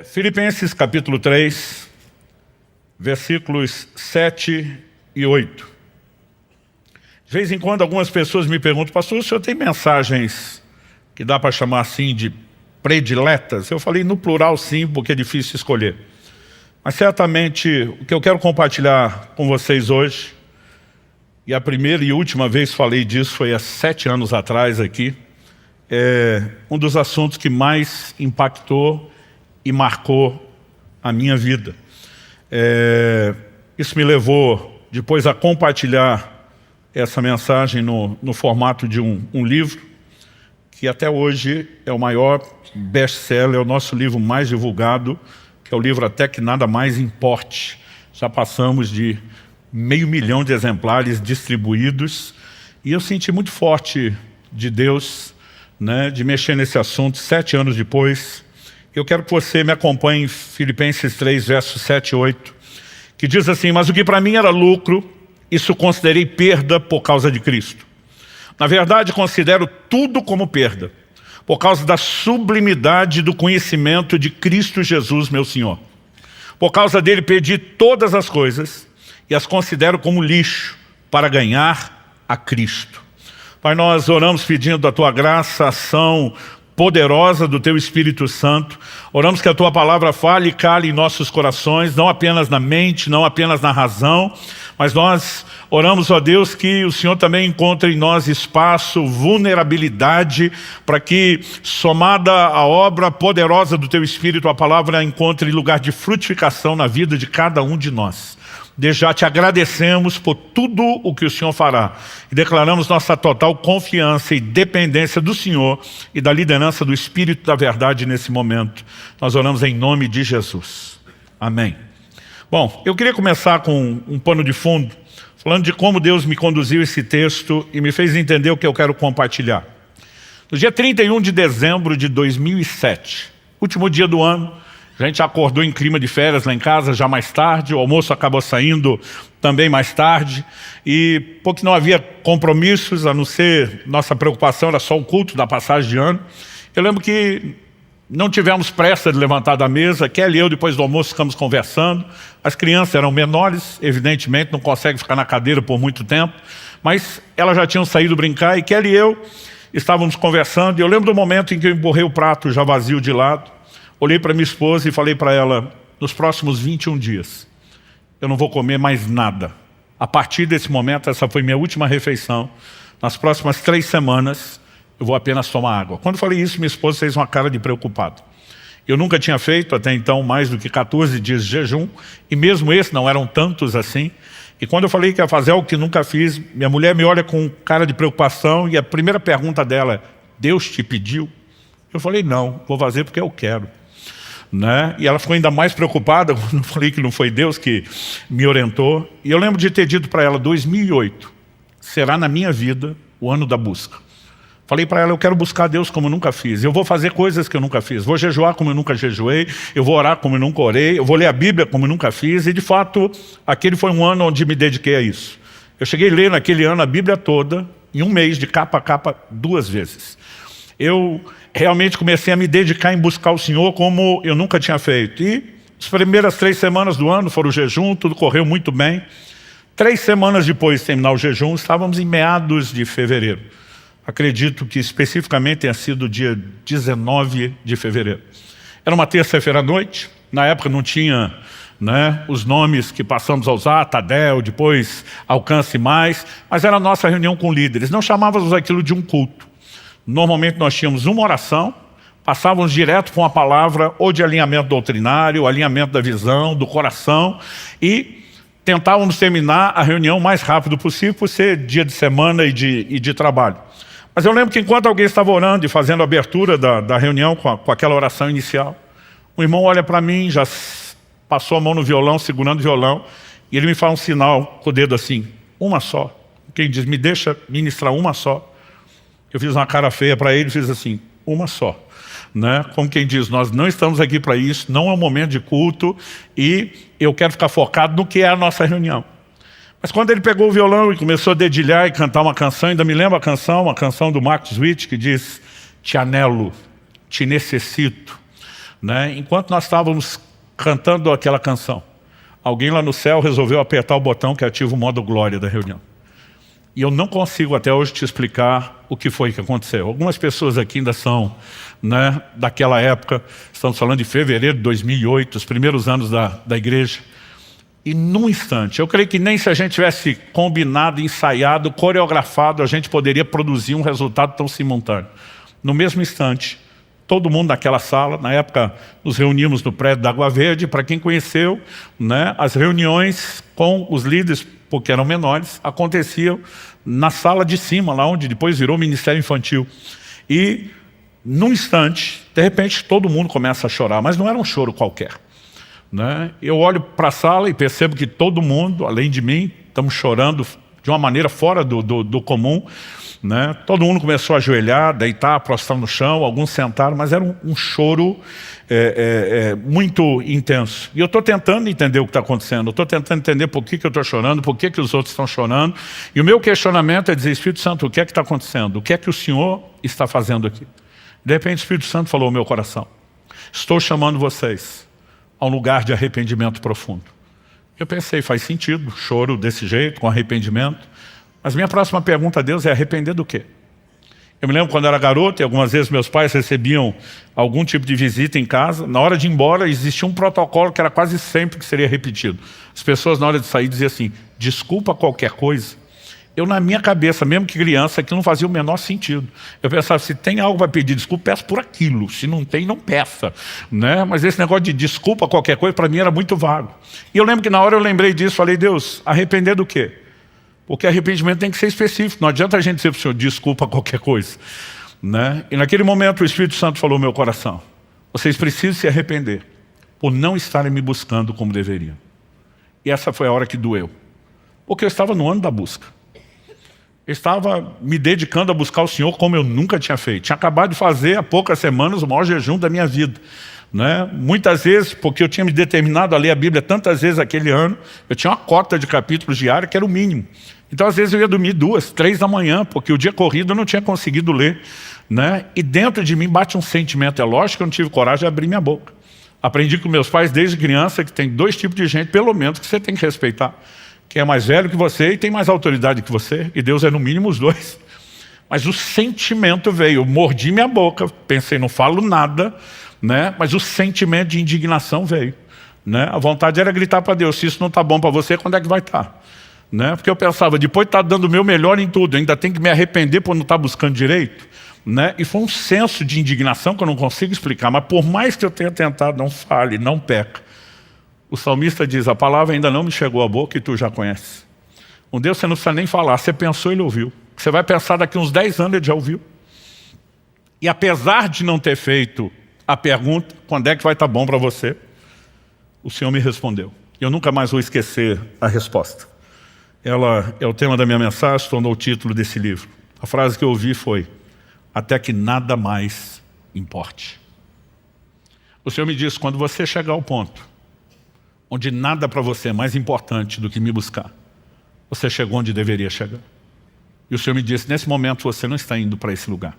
Filipenses capítulo 3, versículos 7 e 8. De vez em quando algumas pessoas me perguntam: pastor, o senhor tem mensagens que dá para chamar assim de prediletas? Eu falei no plural sim, porque é difícil escolher. Mas certamente o que eu quero compartilhar com vocês hoje, e a primeira e última vez falei disso foi há 7 anos atrás aqui, é um dos assuntos que mais impactou e marcou a minha vida. Isso me levou depois a compartilhar essa mensagem no formato de um livro, que até hoje é o maior best-seller, é o nosso livro mais divulgado, que é o livro Até Que Nada Mais Importe. Já passamos de 500 mil de exemplares distribuídos, e eu senti muito forte de Deus, de mexer nesse assunto 7 anos depois. Eu quero que você me acompanhe em Filipenses 3, versos 7 e 8, que diz assim: mas o que para mim era lucro, isso considerei perda por causa de Cristo. Na verdade, considero tudo como perda, por causa da sublimidade do conhecimento de Cristo Jesus, meu Senhor. Por causa dele perdi todas as coisas e as considero como lixo para ganhar a Cristo. Pai, nós oramos pedindo a Tua graça, ação poderosa do Teu Espírito Santo. Oramos que a Tua palavra fale e cale em nossos corações, não apenas na mente, não apenas na razão, mas nós oramos, ó Deus, que o Senhor também encontre em nós espaço, vulnerabilidade, para que, somada à obra poderosa do Teu Espírito, a palavra encontre lugar de frutificação na vida de cada um de nós. Desde já te agradecemos por tudo o que o Senhor fará e declaramos nossa total confiança e dependência do Senhor e da liderança do Espírito da verdade nesse momento. Nós oramos em nome de Jesus. Amém. Bom, eu queria começar com um pano de fundo, falando de como Deus me conduziu esse texto e me fez entender o que eu quero compartilhar. No dia 31 de dezembro de 2007, último dia do ano, a gente acordou em clima de férias lá em casa, já mais tarde, o almoço acabou saindo também mais tarde, e porque não havia compromissos, a não ser nossa preocupação era só o culto da passagem de ano. Eu lembro que não tivemos pressa de levantar da mesa, Kelly e eu depois do almoço ficamos conversando, as crianças eram menores, evidentemente não conseguem ficar na cadeira por muito tempo, mas elas já tinham saído brincar e Kelly e eu estávamos conversando, e eu lembro do momento em que eu empurrei o prato já vazio de lado, olhei para minha esposa e falei para ela: nos próximos 21 dias, eu não vou comer mais nada. A partir desse momento, essa foi minha última refeição. Nas próximas 3 semanas, eu vou apenas tomar água. Quando eu falei isso, minha esposa fez uma cara de preocupado. Eu nunca tinha feito até então mais do que 14 dias de jejum, e mesmo esse não eram tantos assim. E quando eu falei que ia fazer algo que nunca fiz, minha mulher me olha com cara de preocupação, e a primeira pergunta dela é: Deus te pediu? Eu falei: não, vou fazer porque eu quero. E ela ficou ainda mais preocupada quando eu falei que não foi Deus que me orientou. E eu lembro de ter dito para ela: 2008 será na minha vida o ano da busca. Falei para ela: eu quero buscar Deus como eu nunca fiz, eu vou fazer coisas que eu nunca fiz, vou jejuar como eu nunca jejuei, eu vou orar como eu nunca orei, eu vou ler a Bíblia como eu nunca fiz. E de fato, aquele foi um ano onde me dediquei a isso. Eu cheguei a ler naquele ano a Bíblia toda, em um mês, de capa a capa, 2 vezes. Eu realmente comecei a me dedicar em buscar o Senhor como eu nunca tinha feito. E as primeiras 3 semanas do ano foram o jejum, tudo correu muito bem. 3 semanas depois de terminar o jejum, estávamos em meados de fevereiro. Acredito que especificamente tenha sido o dia 19 de fevereiro. Era uma terça-feira à noite, na época não tinha os nomes que passamos a usar, Tadel, depois Alcance Mais, mas era a nossa reunião com líderes. Não chamávamos aquilo de um culto. Normalmente nós tínhamos uma oração, passávamos direto com a palavra ou de alinhamento doutrinário, alinhamento da visão, do coração, e tentávamos terminar a reunião o mais rápido possível, por ser dia de semana e de trabalho. Mas eu lembro que enquanto alguém estava orando e fazendo a abertura da reunião com aquela oração inicial, o irmão olha para mim, já passou a mão no violão, segurando o violão, e ele me faz um sinal com o dedo assim: uma só. Quem diz: me deixa ministrar uma só. Eu fiz uma cara feia para ele, fiz assim: uma só. Como quem diz: nós não estamos aqui para isso, não é um momento de culto, e eu quero ficar focado no que é a nossa reunião. Mas quando ele pegou o violão e começou a dedilhar e cantar uma canção, ainda me lembro a canção, uma canção do Marcos Witt, que diz: te anelo, te necessito, né? Enquanto nós estávamos cantando aquela canção, alguém lá no céu resolveu apertar o botão que ativa o modo glória da reunião. E eu não consigo até hoje te explicar o que foi que aconteceu. Algumas pessoas aqui ainda são, né, daquela época, estamos falando de fevereiro de 2008, os primeiros anos da igreja. E num instante, eu creio que nem se a gente tivesse combinado, ensaiado, coreografado, a gente poderia produzir um resultado tão simultâneo. No mesmo instante, todo mundo naquela sala, na época nos reuníamos no prédio da Água Verde, para quem conheceu, né, as reuniões com os líderes, porque eram menores, aconteciam na sala de cima, lá onde depois virou Ministério Infantil. E num instante, de repente, todo mundo começa a chorar, mas não era um choro qualquer, né? Eu olho para a sala e percebo que todo mundo, além de mim, estamos chorando de uma maneira fora do comum, né? Todo mundo começou a ajoelhar, deitar, prostrar no chão, alguns sentaram, mas era um choro muito intenso. E eu estou tentando entender o que está acontecendo, eu estou tentando entender por que eu estou chorando, por que os outros estão chorando, e o meu questionamento é dizer: Espírito Santo, o que é que está acontecendo? O que é que o Senhor está fazendo aqui? De repente o Espírito Santo falou ao meu coração: estou chamando vocês a um lugar de arrependimento profundo. Eu pensei, faz sentido, choro desse jeito, com arrependimento. Mas minha próxima pergunta a Deus é: arrepender do quê? Eu me lembro quando era garoto, e algumas vezes meus pais recebiam algum tipo de visita em casa. Na hora de ir embora, existia um protocolo que era quase sempre que seria repetido. As pessoas, na hora de sair, diziam assim: desculpa qualquer coisa. Eu, na minha cabeça, mesmo que criança, aquilo não fazia o menor sentido. Eu pensava: se tem algo para pedir desculpa, peço por aquilo. Se não tem, não peça, né? Mas esse negócio de desculpa qualquer coisa, para mim era muito vago. E eu lembro que na hora eu lembrei disso, falei: Deus, arrepender do quê? Porque arrependimento tem que ser específico. Não adianta a gente dizer para o Senhor: desculpa qualquer coisa, né? E naquele momento o Espírito Santo falou ao meu coração: vocês precisam se arrepender por não estarem me buscando como deveriam. E essa foi a hora que doeu. Porque eu estava no ano da busca. Eu estava me dedicando a buscar o Senhor como eu nunca tinha feito. Tinha acabado de fazer há poucas semanas o maior jejum da minha vida, né? Muitas vezes, porque eu tinha me determinado a ler a Bíblia tantas vezes aquele ano, eu tinha uma cota de capítulos diária que era o mínimo. Então às vezes eu ia dormir 2, 3 da manhã, porque o dia corrido eu não tinha conseguido ler, né? E dentro de mim bate um sentimento, é lógico que eu não tive coragem de abrir minha boca. Aprendi com meus pais desde criança que tem 2 tipos de gente, pelo menos, que você tem que respeitar. Quem é mais velho que você e tem mais autoridade que você, e Deus é no mínimo os 2. Mas o sentimento veio, eu mordi minha boca, pensei, não falo nada, né? Mas o sentimento de indignação veio, né? A vontade era gritar para Deus: se isso não está bom para você, quando é que vai estar? Né? Porque eu pensava, depois de estar dando o meu melhor em tudo, ainda tem que me arrepender por não estar buscando direito, né? E foi um senso de indignação que eu não consigo explicar, mas por mais que eu tenha tentado, não fale, não peca. O salmista diz: a palavra ainda não me chegou à boca e tu já conheces. Um Deus você não precisa nem falar, você pensou, ele ouviu. Você vai pensar daqui uns 10 anos, ele já ouviu. E apesar de não ter feito a pergunta, quando é que vai estar bom para você, o Senhor me respondeu. Eu nunca mais vou esquecer a resposta. Ela é o tema da minha mensagem, se tornou o título desse livro. A frase que eu ouvi foi: até que nada mais importe. O Senhor me disse: quando você chegar ao ponto onde nada para você é mais importante do que me buscar, você chegou onde deveria chegar. E o Senhor me disse: nesse momento você não está indo para esse lugar.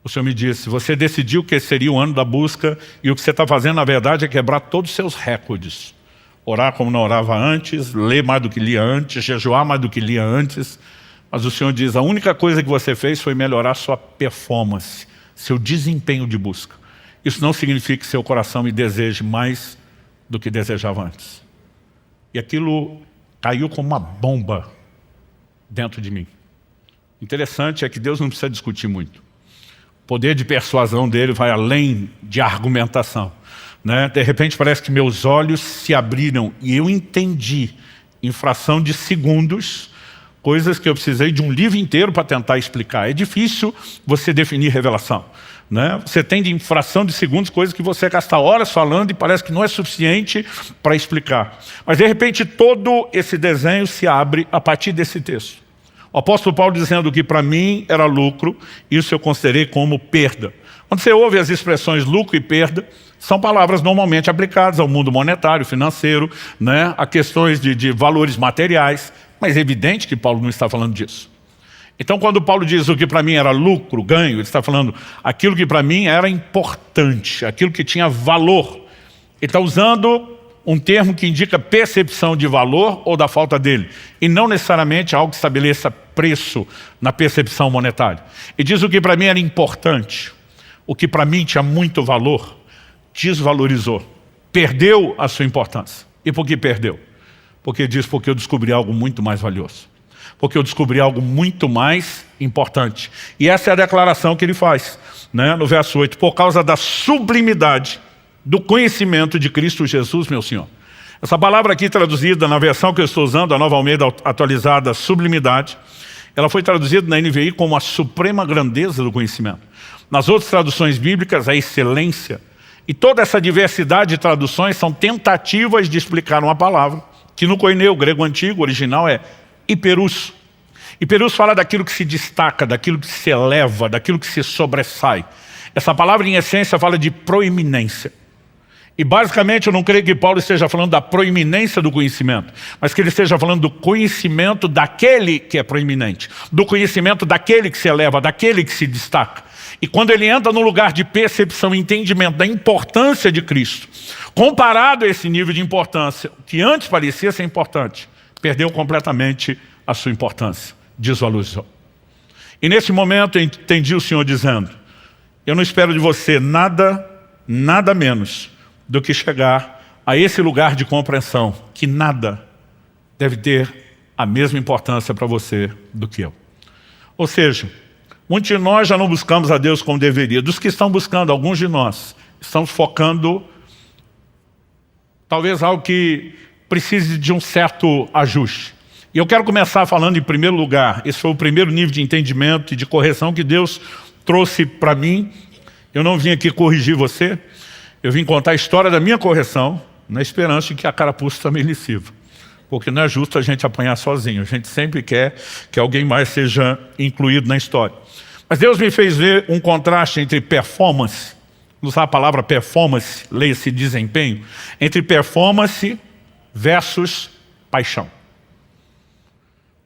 O Senhor me disse: você decidiu que esse seria o ano da busca, e o que você está fazendo na verdade é quebrar todos os seus recordes. Orar como não orava antes, ler mais do que lia antes, jejuar mais do que lia antes. Mas o Senhor diz: a única coisa que você fez foi melhorar sua performance, seu desempenho de busca. Isso não significa que seu coração me deseje mais do que desejava antes. E aquilo caiu como uma bomba dentro de mim. Interessante é que Deus não precisa discutir muito. O poder de persuasão dele vai além de argumentação, né? De repente parece que meus olhos se abriram e eu entendi, em fração de segundos, coisas que eu precisei de um livro inteiro para tentar explicar. É difícil você definir revelação, né? Você tem de fração de segundos coisas que você gasta horas falando e parece que não é suficiente para explicar. Mas de repente todo esse desenho se abre a partir desse texto. O apóstolo Paulo dizendo que para mim era lucro, isso eu considerei como perda. Quando você ouve as expressões lucro e perda, são palavras normalmente aplicadas ao mundo monetário, financeiro, né? A questões de valores materiais, mas é evidente que Paulo não está falando disso. Então quando Paulo diz o que para mim era lucro, ganho, ele está falando aquilo que para mim era importante, aquilo que tinha valor. Ele está usando um termo que indica percepção de valor ou da falta dele, e não necessariamente algo que estabeleça preço na percepção monetária. E diz o que para mim era importante, o que para mim tinha muito valor, desvalorizou, perdeu a sua importância. E por que perdeu? Porque diz, porque eu descobri algo muito mais valioso, porque eu descobri algo muito mais importante. E essa é a declaração que ele faz, né, no verso 8, por causa da sublimidade do conhecimento de Cristo Jesus, meu Senhor. Essa palavra aqui traduzida na versão que eu estou usando, a Nova Almeida atualizada, sublimidade, ela foi traduzida na NVI como a suprema grandeza do conhecimento. Nas outras traduções bíblicas, a excelência. E toda essa diversidade de traduções são tentativas de explicar uma palavra, que no koineu, grego antigo, original, é hiperus. Hiperus fala daquilo que se destaca, daquilo que se eleva, daquilo que se sobressai. Essa palavra, em essência, fala de proeminência. E basicamente eu não creio que Paulo esteja falando da proeminência do conhecimento, mas que ele esteja falando do conhecimento daquele que é proeminente, do conhecimento daquele que se eleva, daquele que se destaca. E quando ele entra no lugar de percepção e entendimento da importância de Cristo, comparado a esse nível de importância, o que antes parecia ser importante, perdeu completamente a sua importância, desvalorizou. E nesse momento eu entendi o Senhor dizendo, eu não espero de você nada menos do que chegar a esse lugar de compreensão, que nada deve ter a mesma importância para você do que eu. Ou seja, muitos de nós já não buscamos a Deus como deveria. Dos que estão buscando, alguns de nós, estamos focando talvez algo que precise de um certo ajuste. E eu quero começar falando em primeiro lugar, esse foi o primeiro nível de entendimento e de correção que Deus trouxe para mim. Eu não vim aqui corrigir você, eu vim contar a história da minha correção, na esperança de que a carapuça também lhe sirva. Porque não é justo a gente apanhar sozinho, a gente sempre quer que alguém mais seja incluído na história. Mas Deus me fez ver um contraste entre performance, usar a palavra performance, leia-se desempenho, entre performance versus paixão.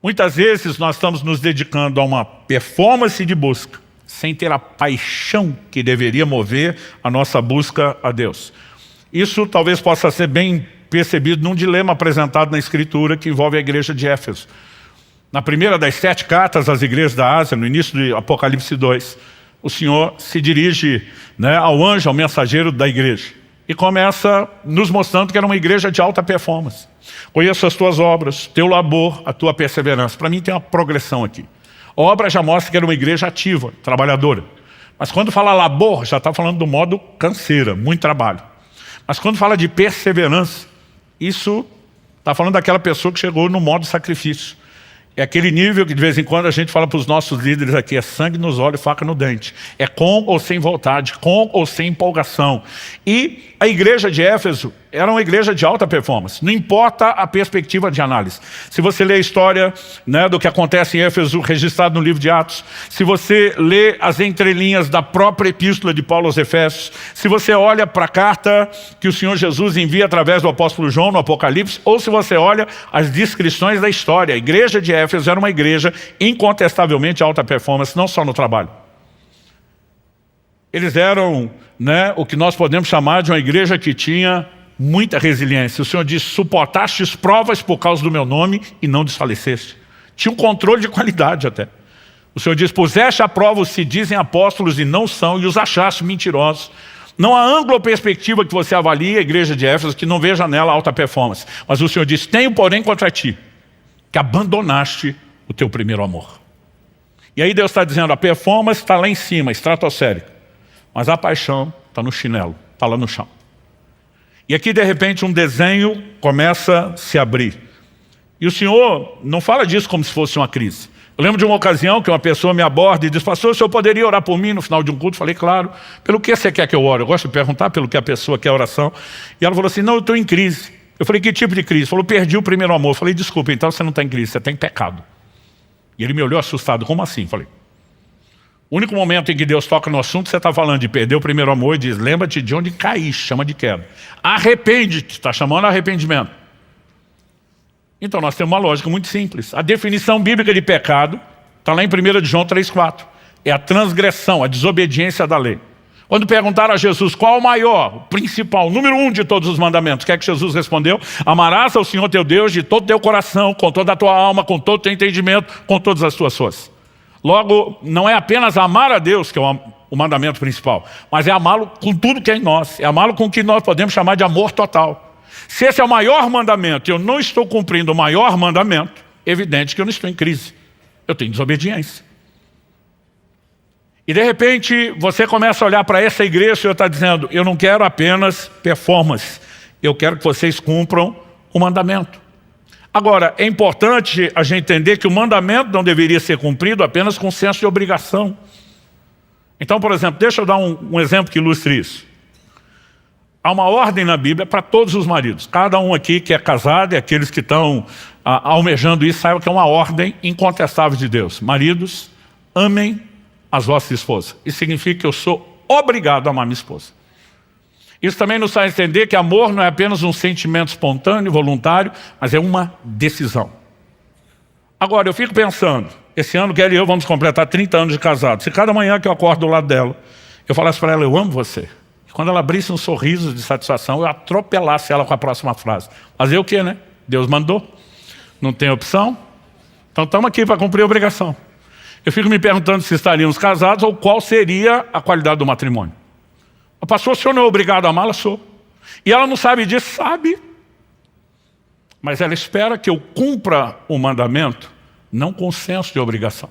Muitas vezes nós estamos nos dedicando a uma performance de busca, sem ter a paixão que deveria mover a nossa busca a Deus. Isso talvez possa ser bem percebido num dilema apresentado na Escritura que envolve a igreja de Éfeso. Na primeira das 7 cartas às igrejas da Ásia, no início de Apocalipse 2, o Senhor se dirige, ao anjo, ao mensageiro da igreja, e começa nos mostrando que era uma igreja de alta performance. Conheço as tuas obras, teu labor, a tua perseverança. Para mim tem uma progressão aqui. A obra já mostra que era uma igreja ativa, trabalhadora. Mas quando fala labor, já está falando do modo canseira, muito trabalho. Mas quando fala de perseverança, isso está falando daquela pessoa que chegou no modo sacrifício. É aquele nível que de vez em quando a gente fala para os nossos líderes aqui, é sangue nos olhos e faca no dente. É com ou sem vontade, com ou sem empolgação. E a igreja de Éfeso era uma igreja de alta performance, não importa a perspectiva de análise. Se você lê a história do que acontece em Éfeso, registrado no livro de Atos, se você lê as entrelinhas da própria epístola de Paulo aos Efésios, se você olha para a carta que o Senhor Jesus envia através do apóstolo João no Apocalipse, ou se você olha as descrições da história, a igreja de Éfeso era uma igreja incontestavelmente de alta performance, não só no trabalho. Eles eram o que nós podemos chamar de uma igreja que tinha muita resiliência. O Senhor diz, suportastes provas por causa do meu nome e não desfaleceste. Tinha um controle de qualidade até. O Senhor diz, puseste à prova os que dizem apóstolos e não são, e os achaste mentirosos. Não há ângulo ou perspectiva que você avalie a igreja de Éfeso que não veja nela alta performance. Mas o Senhor diz, tenho porém contra ti, que abandonaste o teu primeiro amor. E aí Deus está dizendo, a performance está lá em cima, estratosférica. Mas a paixão está no chinelo, está lá no chão. E aqui, de repente, um desenho começa a se abrir. E o Senhor não fala disso como se fosse uma crise. Eu lembro de uma ocasião que uma pessoa me aborda e diz, pastor, o senhor poderia orar por mim no final de um culto? Eu falei, claro. Pelo que você quer que eu ore? Eu gosto de perguntar pelo que a pessoa quer oração. E ela falou assim, não, eu estou em crise. Eu falei, que tipo de crise? Ele falou, perdi o primeiro amor. Eu falei, desculpa, então você não está em crise, você está em pecado. E ele me olhou assustado, como assim? Eu falei, o único momento em que Deus toca no assunto, você está falando de perder o primeiro amor e diz, lembra-te de onde caíste, chama de queda. Arrepende-te, está chamando arrependimento. Então nós temos uma lógica muito simples. A definição bíblica de pecado Está lá em 1 de João 3,4. É a transgressão, a desobediência da lei. Quando perguntaram a Jesus qual o maior, o principal, o número 1 de todos os mandamentos, o que é que Jesus respondeu? Amarás ao Senhor teu Deus de todo o teu coração, com toda a tua alma, com todo o teu entendimento, com todas as tuas forças. Logo, não é apenas amar a Deus que é o mandamento principal, mas é amá-lo com tudo que é em nós, é amá-lo com o que nós podemos chamar de amor total. Se esse é o maior mandamento e eu não estou cumprindo o maior mandamento, é evidente que eu não estou em crise, eu tenho desobediência. E de repente você começa a olhar para essa igreja e o Senhor está dizendo, eu não quero apenas performance, eu quero que vocês cumpram o mandamento. Agora, é importante a gente entender que o mandamento não deveria ser cumprido apenas com senso de obrigação. Então, por exemplo, deixa eu dar um exemplo que ilustre isso. Há uma ordem na Bíblia para todos os maridos. Cada um aqui que é casado e aqueles que estão almejando isso, saibam que é uma ordem incontestável de Deus. Maridos, amem as vossas esposas. Isso significa que eu sou obrigado a amar minha esposa. Isso também nos faz entender que amor não é apenas um sentimento espontâneo, voluntário, mas é uma decisão. Agora, eu fico pensando, esse ano Kelly e eu vamos completar 30 anos de casado. Se cada manhã que eu acordo do lado dela, eu falasse para ela, eu amo você. E quando ela abrisse um sorriso de satisfação, eu atropelasse ela com a próxima frase. Fazer o quê, né? Deus mandou. Não tem opção. Então estamos aqui para cumprir a obrigação. Eu fico me perguntando se estaríamos casados ou qual seria a qualidade do matrimônio. Pastor, o senhor não é obrigado a amá-la? Sou. E ela não sabe disso? Sabe. Mas ela espera que eu cumpra o mandamento, não com senso de obrigação,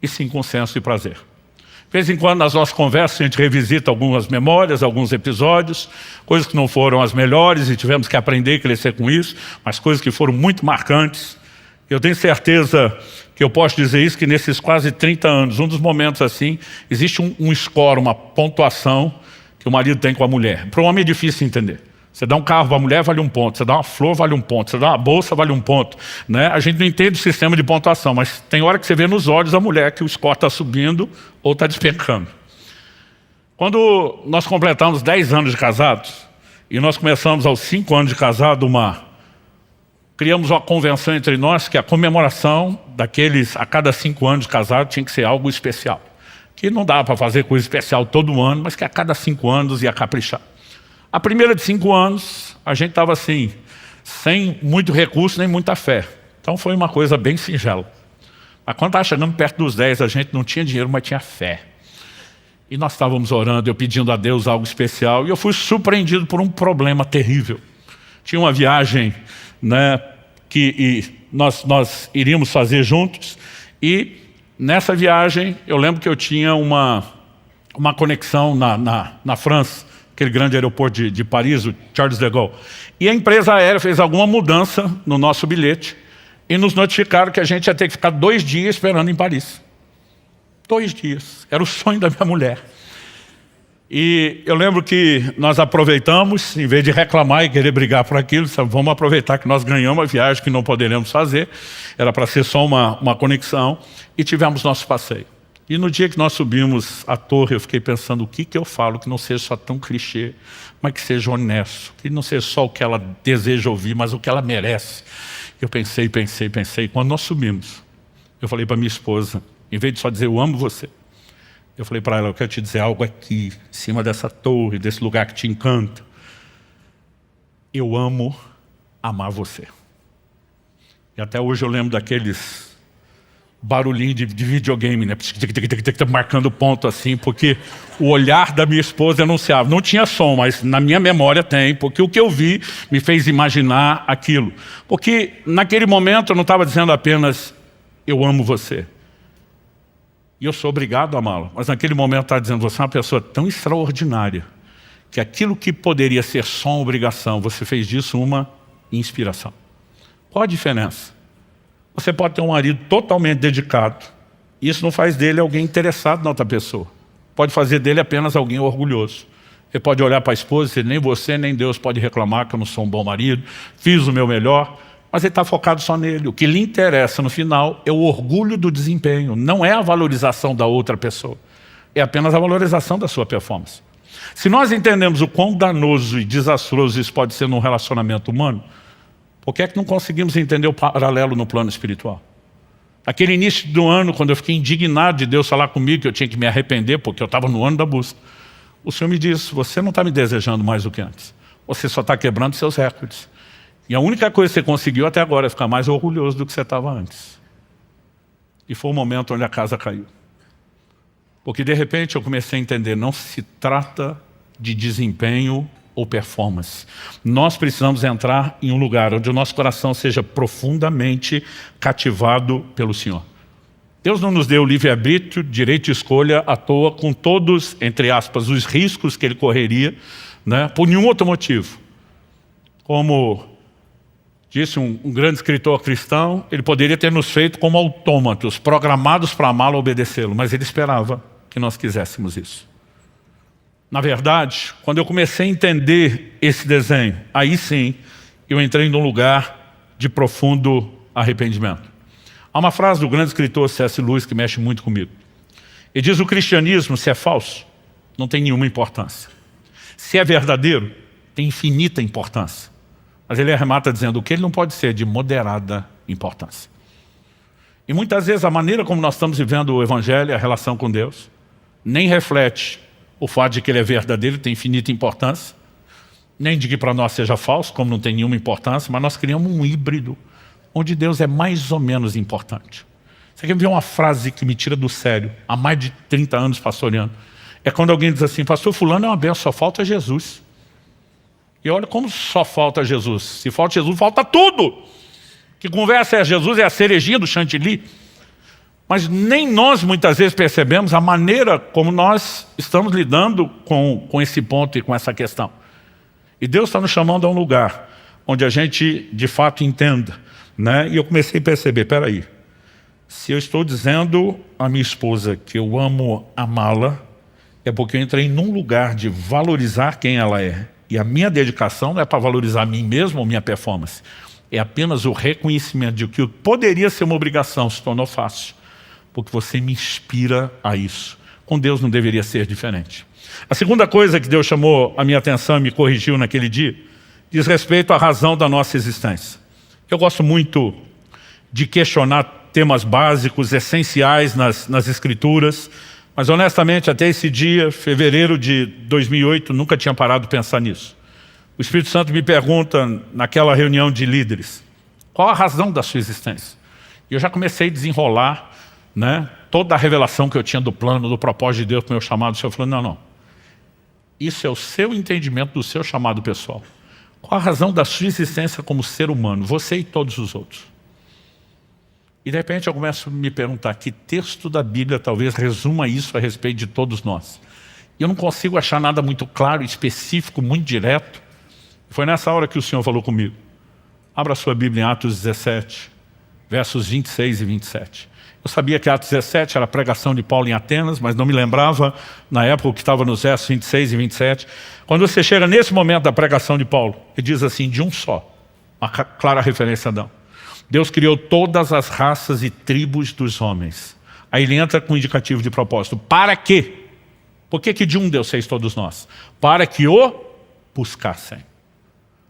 e sim com senso de prazer. De vez em quando, nas nossas conversas, a gente revisita algumas memórias, alguns episódios, coisas que não foram as melhores e tivemos que aprender e crescer com isso, mas coisas que foram muito marcantes. Eu tenho certeza que eu posso dizer isso, que nesses quase 30 anos, um dos momentos assim, existe um score, uma pontuação que o marido tem com a mulher. Para o homem é difícil entender. Você dá um carro para a mulher, vale 1 ponto. Você dá uma flor, vale 1 ponto. Você dá uma bolsa, vale 1 ponto. Né? A gente não entende o sistema de pontuação, mas tem hora que você vê nos olhos da mulher que o score está subindo ou está despencando. Quando nós completamos 10 anos de casados, e nós começamos aos 5 anos de casado, criamos uma convenção entre nós que a comemoração daqueles, a cada 5 anos de casado, tinha que ser algo especial. Que não dava para fazer coisa especial todo ano, mas que a cada 5 anos ia caprichar. A primeira de 5 anos, a gente estava assim, sem muito recurso nem muita fé. Então foi uma coisa bem singela. Mas quando estava chegando perto dos 10, a gente não tinha dinheiro, mas tinha fé. E nós estávamos orando, eu pedindo a Deus algo especial, e eu fui surpreendido por um problema terrível. Tinha uma viagem, né, que nós iríamos fazer juntos, e nessa viagem eu lembro que eu tinha uma conexão na França, aquele grande aeroporto de Paris, o Charles de Gaulle. E a empresa aérea fez alguma mudança no nosso bilhete e nos notificaram que a gente ia ter que ficar 2 dias esperando em Paris. 2 dias. Era o sonho da minha mulher. E eu lembro que nós aproveitamos, em vez de reclamar e querer brigar por aquilo, vamos aproveitar que nós ganhamos a viagem que não poderíamos fazer. Era para ser só uma conexão. E tivemos nosso passeio. E no dia que nós subimos a torre, eu fiquei pensando o que eu falo que não seja só tão clichê, mas que seja honesto, que não seja só o que ela deseja ouvir, mas o que ela merece. Eu pensei. Quando nós subimos, eu falei para minha esposa, em vez de só dizer eu amo você, eu falei para ela, eu quero te dizer algo aqui, em cima dessa torre, desse lugar que te encanta. Eu amo amar você. E até hoje eu lembro daqueles barulhinho de videogame, né? Marcando ponto assim, porque o olhar da minha esposa anunciava. Não tinha som, mas na minha memória tem, porque o que eu vi me fez imaginar aquilo. Porque naquele momento eu não estava dizendo apenas eu amo você. E eu sou obrigado a amá-la. Mas naquele momento eu estava dizendo, você é uma pessoa tão extraordinária, que aquilo que poderia ser só uma obrigação, você fez disso uma inspiração. Qual a diferença? Você pode ter um marido totalmente dedicado. Isso não faz dele alguém interessado na outra pessoa. Pode fazer dele apenas alguém orgulhoso. Ele pode olhar para a esposa e dizer, nem você nem Deus pode reclamar que eu não sou um bom marido, fiz o meu melhor, mas ele está focado só nele. O que lhe interessa no final é o orgulho do desempenho, não é a valorização da outra pessoa. É apenas a valorização da sua performance. Se nós entendemos o quão danoso e desastroso isso pode ser num relacionamento humano, por que é que não conseguimos entender o paralelo no plano espiritual? Aquele início do ano, quando eu fiquei indignado de Deus falar comigo que eu tinha que me arrepender, porque eu estava no ano da busca, o Senhor me disse, você não está me desejando mais do que antes. Você só está quebrando seus recordes. E a única coisa que você conseguiu até agora é ficar mais orgulhoso do que você estava antes. E foi o momento onde a casa caiu. Porque de repente eu comecei a entender, não se trata de desempenho ou performance. Nós precisamos entrar em um lugar onde o nosso coração seja profundamente cativado pelo Senhor. Deus não nos deu livre-arbítrio, direito de escolha à toa, com todos, entre aspas, os riscos que Ele correria, né, por nenhum outro motivo. Como disse um grande escritor cristão, Ele poderia ter nos feito como autômatos, programados para amá-lo e obedecê-lo, mas Ele esperava que nós quiséssemos isso. Na verdade, quando eu comecei a entender esse desenho, aí sim, eu entrei num lugar de profundo arrependimento. Há uma frase do grande escritor C.S. Lewis que mexe muito comigo. Ele diz, o cristianismo, se é falso, não tem nenhuma importância. Se é verdadeiro, tem infinita importância. Mas ele arremata dizendo, o que ele não pode ser de moderada importância. E muitas vezes a maneira como nós estamos vivendo o Evangelho, a relação com Deus, nem reflete o fato de que ele é verdadeiro, tem infinita importância, nem de que para nós seja falso, como não tem nenhuma importância, mas nós criamos um híbrido, onde Deus é mais ou menos importante. Você quer ver uma frase que me tira do sério, há mais de 30 anos pastoreando? É quando alguém diz assim, pastor fulano é uma benção, só falta Jesus. E olha como só falta Jesus. Se falta Jesus, falta tudo. Que conversa é Jesus, é a cerejinha do chantilly. Mas nem nós muitas vezes percebemos a maneira como nós estamos lidando com esse ponto e com essa questão. E Deus está nos chamando a um lugar onde a gente de fato entenda, né? E eu comecei a perceber, peraí, se eu estou dizendo à minha esposa que eu amo amá-la, é porque eu entrei num lugar de valorizar quem ela é. E a minha dedicação não é para valorizar a mim mesmo ou minha performance. É apenas o reconhecimento de que poderia ser uma obrigação, se tornou fácil. Porque você me inspira a isso. Com Deus não deveria ser diferente. A segunda coisa que Deus chamou a minha atenção e me corrigiu naquele dia, diz respeito à razão da nossa existência. Eu gosto muito de questionar temas básicos, essenciais nas Escrituras, mas honestamente até esse dia, fevereiro de 2008, nunca tinha parado de pensar nisso. O Espírito Santo me pergunta, naquela reunião de líderes, qual a razão da sua existência? E eu já comecei a desenrolar, né, toda a revelação que eu tinha do plano, do propósito de Deus para o meu chamado. O Senhor falou, não, isso é o seu entendimento do seu chamado pessoal. Qual a razão da sua existência como ser humano, você e todos os outros? E de repente eu começo a me perguntar, que texto da Bíblia talvez resuma isso a respeito de todos nós? E eu não consigo achar nada muito claro, específico, muito direto. Foi nessa hora que o Senhor falou comigo. Abra a sua Bíblia em Atos 17, versos 26 e 27. Eu sabia que Atos 17 era a pregação de Paulo em Atenas, mas não me lembrava, na época, o que estava nos versos 26 e 27. Quando você chega nesse momento da pregação de Paulo, ele diz assim, de um só, uma clara referência a Adão. Deus criou todas as raças e tribos dos homens. Aí ele entra com um indicativo de propósito. Para quê? Por que de um Deus fez todos nós? Para que o buscassem.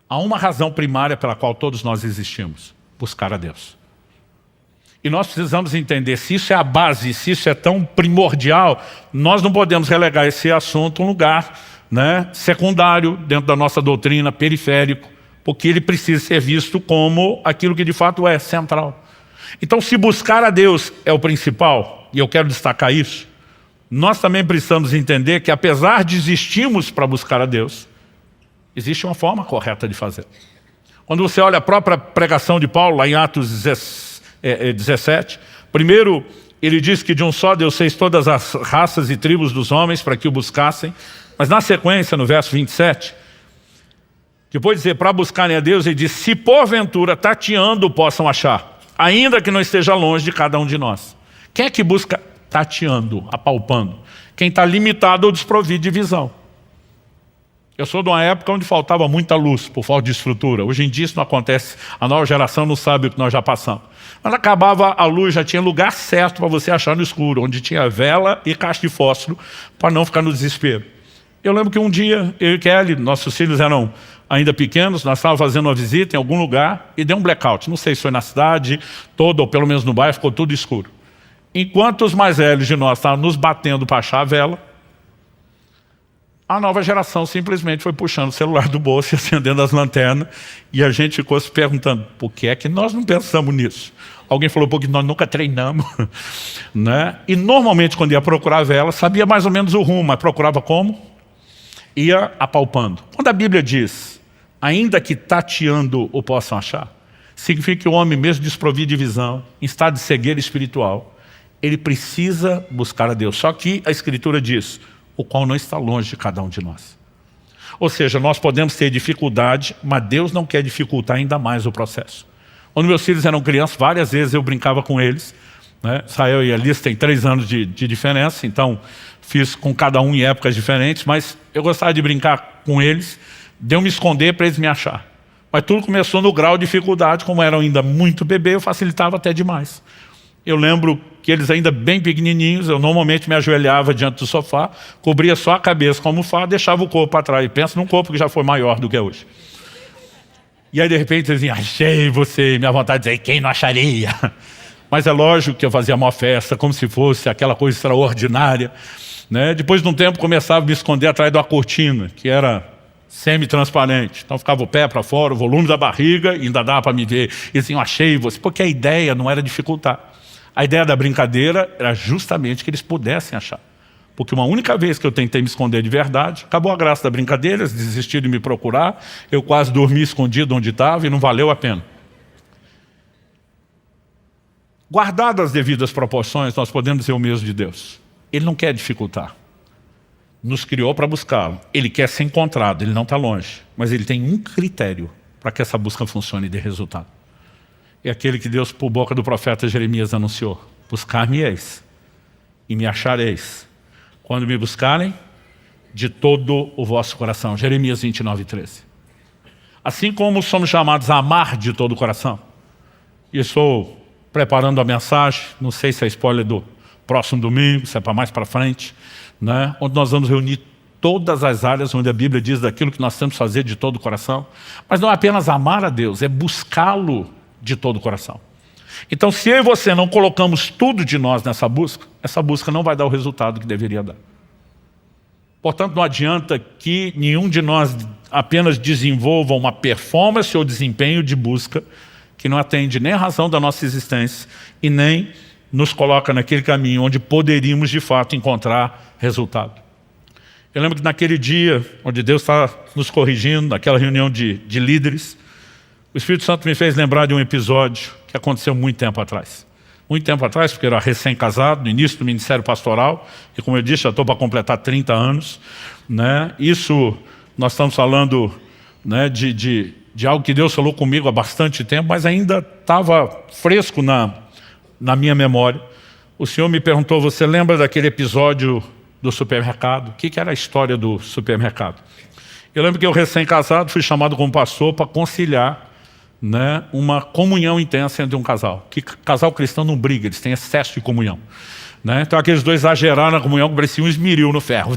Há uma razão primária pela qual todos nós existimos. Buscar a Deus. E nós precisamos entender, se isso é a base, se isso é tão primordial, nós não podemos relegar esse assunto a um lugar, né, secundário, dentro da nossa doutrina, periférico, porque ele precisa ser visto como aquilo que de fato é central. Então, se buscar a Deus é o principal, e eu quero destacar isso, nós também precisamos entender que apesar de existirmos para buscar a Deus, existe uma forma correta de fazer. Quando você olha a própria pregação de Paulo, lá em Atos 17, primeiro ele diz que de um só Deus fez todas as raças e tribos dos homens para que o buscassem, mas na sequência, no verso 27, depois de dizer para buscarem a Deus, ele diz, se porventura tateando possam achar, ainda que não esteja longe de cada um de nós. Quem é que busca tateando, apalpando? Quem está limitado ou desprovido de visão. Eu sou de uma época onde faltava muita luz, por falta de estrutura. Hoje em dia isso não acontece, a nova geração não sabe o que nós já passamos. Mas acabava a luz, já tinha lugar certo para você achar no escuro, onde tinha vela e caixa de fósforo, para não ficar no desespero. Eu lembro que um dia, eu e Kelly, nossos filhos eram ainda pequenos, nós estávamos fazendo uma visita em algum lugar e deu um blackout. Não sei se foi na cidade toda ou pelo menos no bairro, ficou tudo escuro. Enquanto os mais velhos de nós estavam nos batendo para achar a vela, a nova geração simplesmente foi puxando o celular do bolso e acendendo as lanternas, e a gente ficou se perguntando, por que é que nós não pensamos nisso? Alguém falou, porque nós nunca treinamos. Né? E normalmente quando ia procurar a vela, sabia mais ou menos o rumo, mas procurava como? Ia apalpando. Quando a Bíblia diz, ainda que tateando o possam achar, significa que o homem, mesmo desprovido de visão, em estado de cegueira espiritual, ele precisa buscar a Deus. Só que a Escritura diz, o qual não está longe de cada um de nós. Ou seja, nós podemos ter dificuldade, mas Deus não quer dificultar ainda mais o processo. Quando meus filhos eram crianças, várias vezes eu brincava com eles, né? Israel e Alice têm 3 anos de diferença, então fiz com cada um em épocas diferentes, mas eu gostava de brincar com eles, de eu me esconder para eles me achar. Mas tudo começou no grau de dificuldade, como eram ainda muito bebê, eu facilitava até demais. Eu lembro que eles ainda bem pequenininhos, eu normalmente me ajoelhava diante do sofá, cobria só a cabeça com a almofada, deixava o corpo para trás. E pensa num corpo que já foi maior do que é hoje. E aí de repente eles diziam, achei você, minha vontade de dizer, quem não acharia? Mas é lógico que eu fazia uma festa, como se fosse aquela coisa extraordinária. Né? Depois de um tempo começava a me esconder atrás de uma cortina, que era semi-transparente. Então ficava o pé para fora, o volume da barriga, e ainda dava para me ver. E assim, eu achei você, porque a ideia não era dificultar. A ideia da brincadeira era justamente que eles pudessem achar. Porque uma única vez que eu tentei me esconder de verdade, acabou a graça da brincadeira, eles desistiram de me procurar, eu quase dormi escondido onde estava e não valeu a pena. Guardadas as devidas proporções, nós podemos dizer o mesmo de Deus. Ele não quer dificultar. Nos criou para buscá-lo. Ele quer ser encontrado, ele não está longe. Mas ele tem um critério para que essa busca funcione e dê resultado. É aquele que Deus, por boca do profeta Jeremias, anunciou. Buscar-me-eis e me achareis. Quando me buscarem, de todo o vosso coração. Jeremias 29:13. Assim como somos chamados a amar de todo o coração. E estou preparando a mensagem, não sei se é spoiler do próximo domingo, se é para mais para frente, né? Onde nós vamos reunir todas as áreas onde a Bíblia diz daquilo que nós temos que fazer de todo o coração. Mas não é apenas amar a Deus, é buscá-lo de todo o coração. Então, se eu e você não colocamos tudo de nós nessa busca, essa busca não vai dar o resultado que deveria dar. Portanto, não adianta que nenhum de nós apenas desenvolva uma performance ou desempenho de busca que não atende nem a razão da nossa existência e nem nos coloca naquele caminho onde poderíamos de fato encontrar resultado. Eu lembro que naquele dia onde Deus está nos corrigindo, naquela reunião de líderes, o Espírito Santo me fez lembrar de um episódio que aconteceu muito tempo atrás. Muito tempo atrás, porque eu era recém-casado, no início do ministério pastoral, e como eu disse, já estou para completar 30 anos. Né? Isso, nós estamos falando, né, de algo que Deus falou comigo há bastante tempo, mas ainda estava fresco na minha memória. O Senhor me perguntou, você lembra daquele episódio do supermercado? O que era a história do supermercado? Eu lembro que eu recém-casado fui chamado como pastor para conciliar, né, uma comunhão intensa entre um casal. Que casal cristão não briga, eles têm excesso de comunhão. Né? Então aqueles dois exageraram na comunhão, que parecia um esmeril no ferro.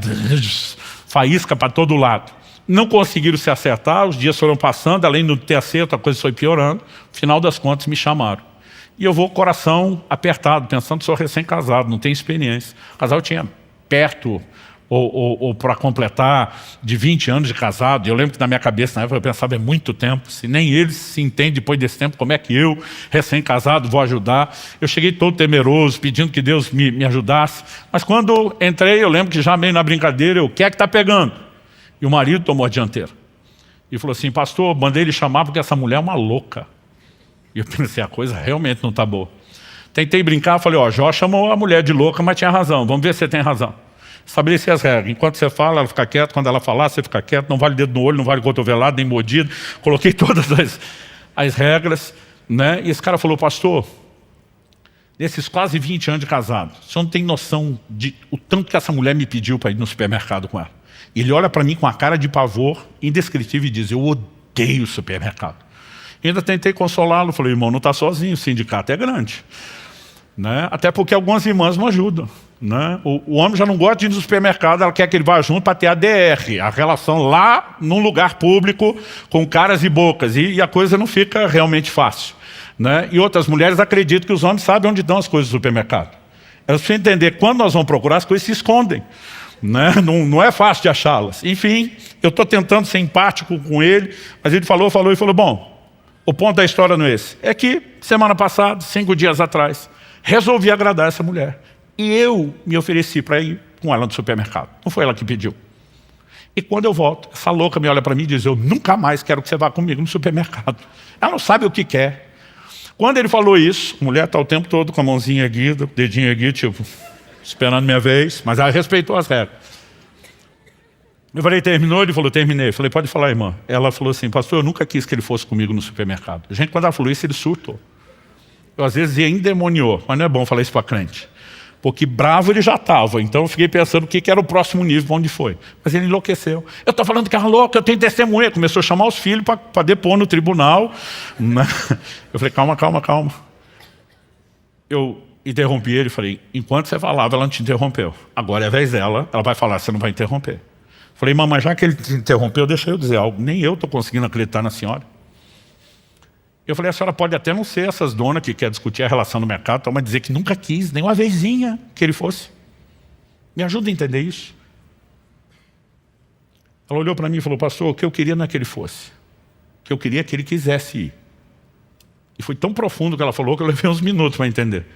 Faísca para todo lado. Não conseguiram se acertar, os dias foram passando, além de não ter acerto, a coisa foi piorando. No final das contas me chamaram. E eu vou com o coração apertado, pensando que sou recém-casado, não tenho experiência. O casal tinha perto, ou para completar, de 20 anos de casado. Eu lembro que na minha cabeça, na época, eu pensava, é muito tempo. Se nem eles se entendem depois desse tempo, como é que eu, recém-casado, vou ajudar? Eu cheguei todo temeroso, pedindo que Deus me ajudasse. Mas quando entrei, eu lembro que já meio na brincadeira, o que é que está pegando? E o marido tomou a dianteira. E falou assim, pastor, mandei ele chamar porque essa mulher é uma louca. E eu pensei, a coisa realmente não está boa. Tentei brincar, falei, ó, Jó chamou a mulher de louca, mas tinha razão. Vamos ver se você tem razão. Estabeleci as regras. Enquanto você fala, ela fica quieta. Quando ela falar, você fica quieto. Não vale dedo no olho, não vale cotovelado, nem mordido. Coloquei todas as regras. Né? E esse cara falou, pastor, nesses quase 20 anos de casado, o senhor não tem noção de o tanto que essa mulher me pediu para ir no supermercado com ela. E ele olha para mim com a cara de pavor indescritível e diz, eu odeio supermercado. E ainda tentei consolá-lo. Falei, irmão, não está sozinho, o sindicato é grande. Né? Até porque algumas irmãs não ajudam. né? O homem já não gosta de ir no supermercado, ela quer que ele vá junto para ter a DR, a relação lá num lugar público, com caras e bocas, e a coisa não fica realmente fácil, né? E outras mulheres acreditam que os homens sabem onde estão as coisas do supermercado. Elas precisam entender que quando nós vamos procurar, as coisas se escondem, né? Não é fácil de achá-las. Enfim, eu estou tentando ser empático com ele, mas ele falou, bom, o ponto da história não é esse. É que, semana passada, 5 dias atrás, resolvi agradar essa mulher. E eu me ofereci para ir com ela no supermercado. Não foi ela que pediu. E quando eu volto, essa louca me olha para mim e diz, eu nunca mais quero que você vá comigo no supermercado. Ela não sabe o que quer. Quando ele falou isso, a mulher está o tempo todo com a mãozinha erguida, o dedinho erguido, tipo, esperando minha vez, mas ela respeitou as regras. Eu falei, terminou? Ele falou, terminei. Eu falei, pode falar, irmã. Ela falou assim, pastor, eu nunca quis que ele fosse comigo no supermercado. Gente, quando ela falou isso, ele surtou. Eu às vezes ia endemoniou, mas não é bom falar isso para crente. Porque bravo ele já estava, então eu fiquei pensando o que era o próximo nível, para onde foi. Mas ele enlouqueceu. Eu estou falando que ela é louca, eu tenho testemunha. Começou a chamar os filhos para depor no tribunal. Eu falei, calma. Eu interrompi ele e falei, enquanto você falava, ela não te interrompeu. Agora é a vez dela, ela vai falar, você não vai interromper. Falei, mamãe, já que ele te interrompeu, deixa eu dizer algo. Nem eu estou conseguindo acreditar na senhora. Eu falei, a senhora pode até não ser essas donas que quer discutir a relação no mercado, mas dizer que nunca quis, nem uma vezinha que ele fosse. Me ajuda a entender isso. Ela olhou para mim e falou, pastor, o que eu queria não é que ele fosse. O que eu queria é que ele quisesse ir. E foi tão profundo que ela falou que eu levei uns minutos para entender.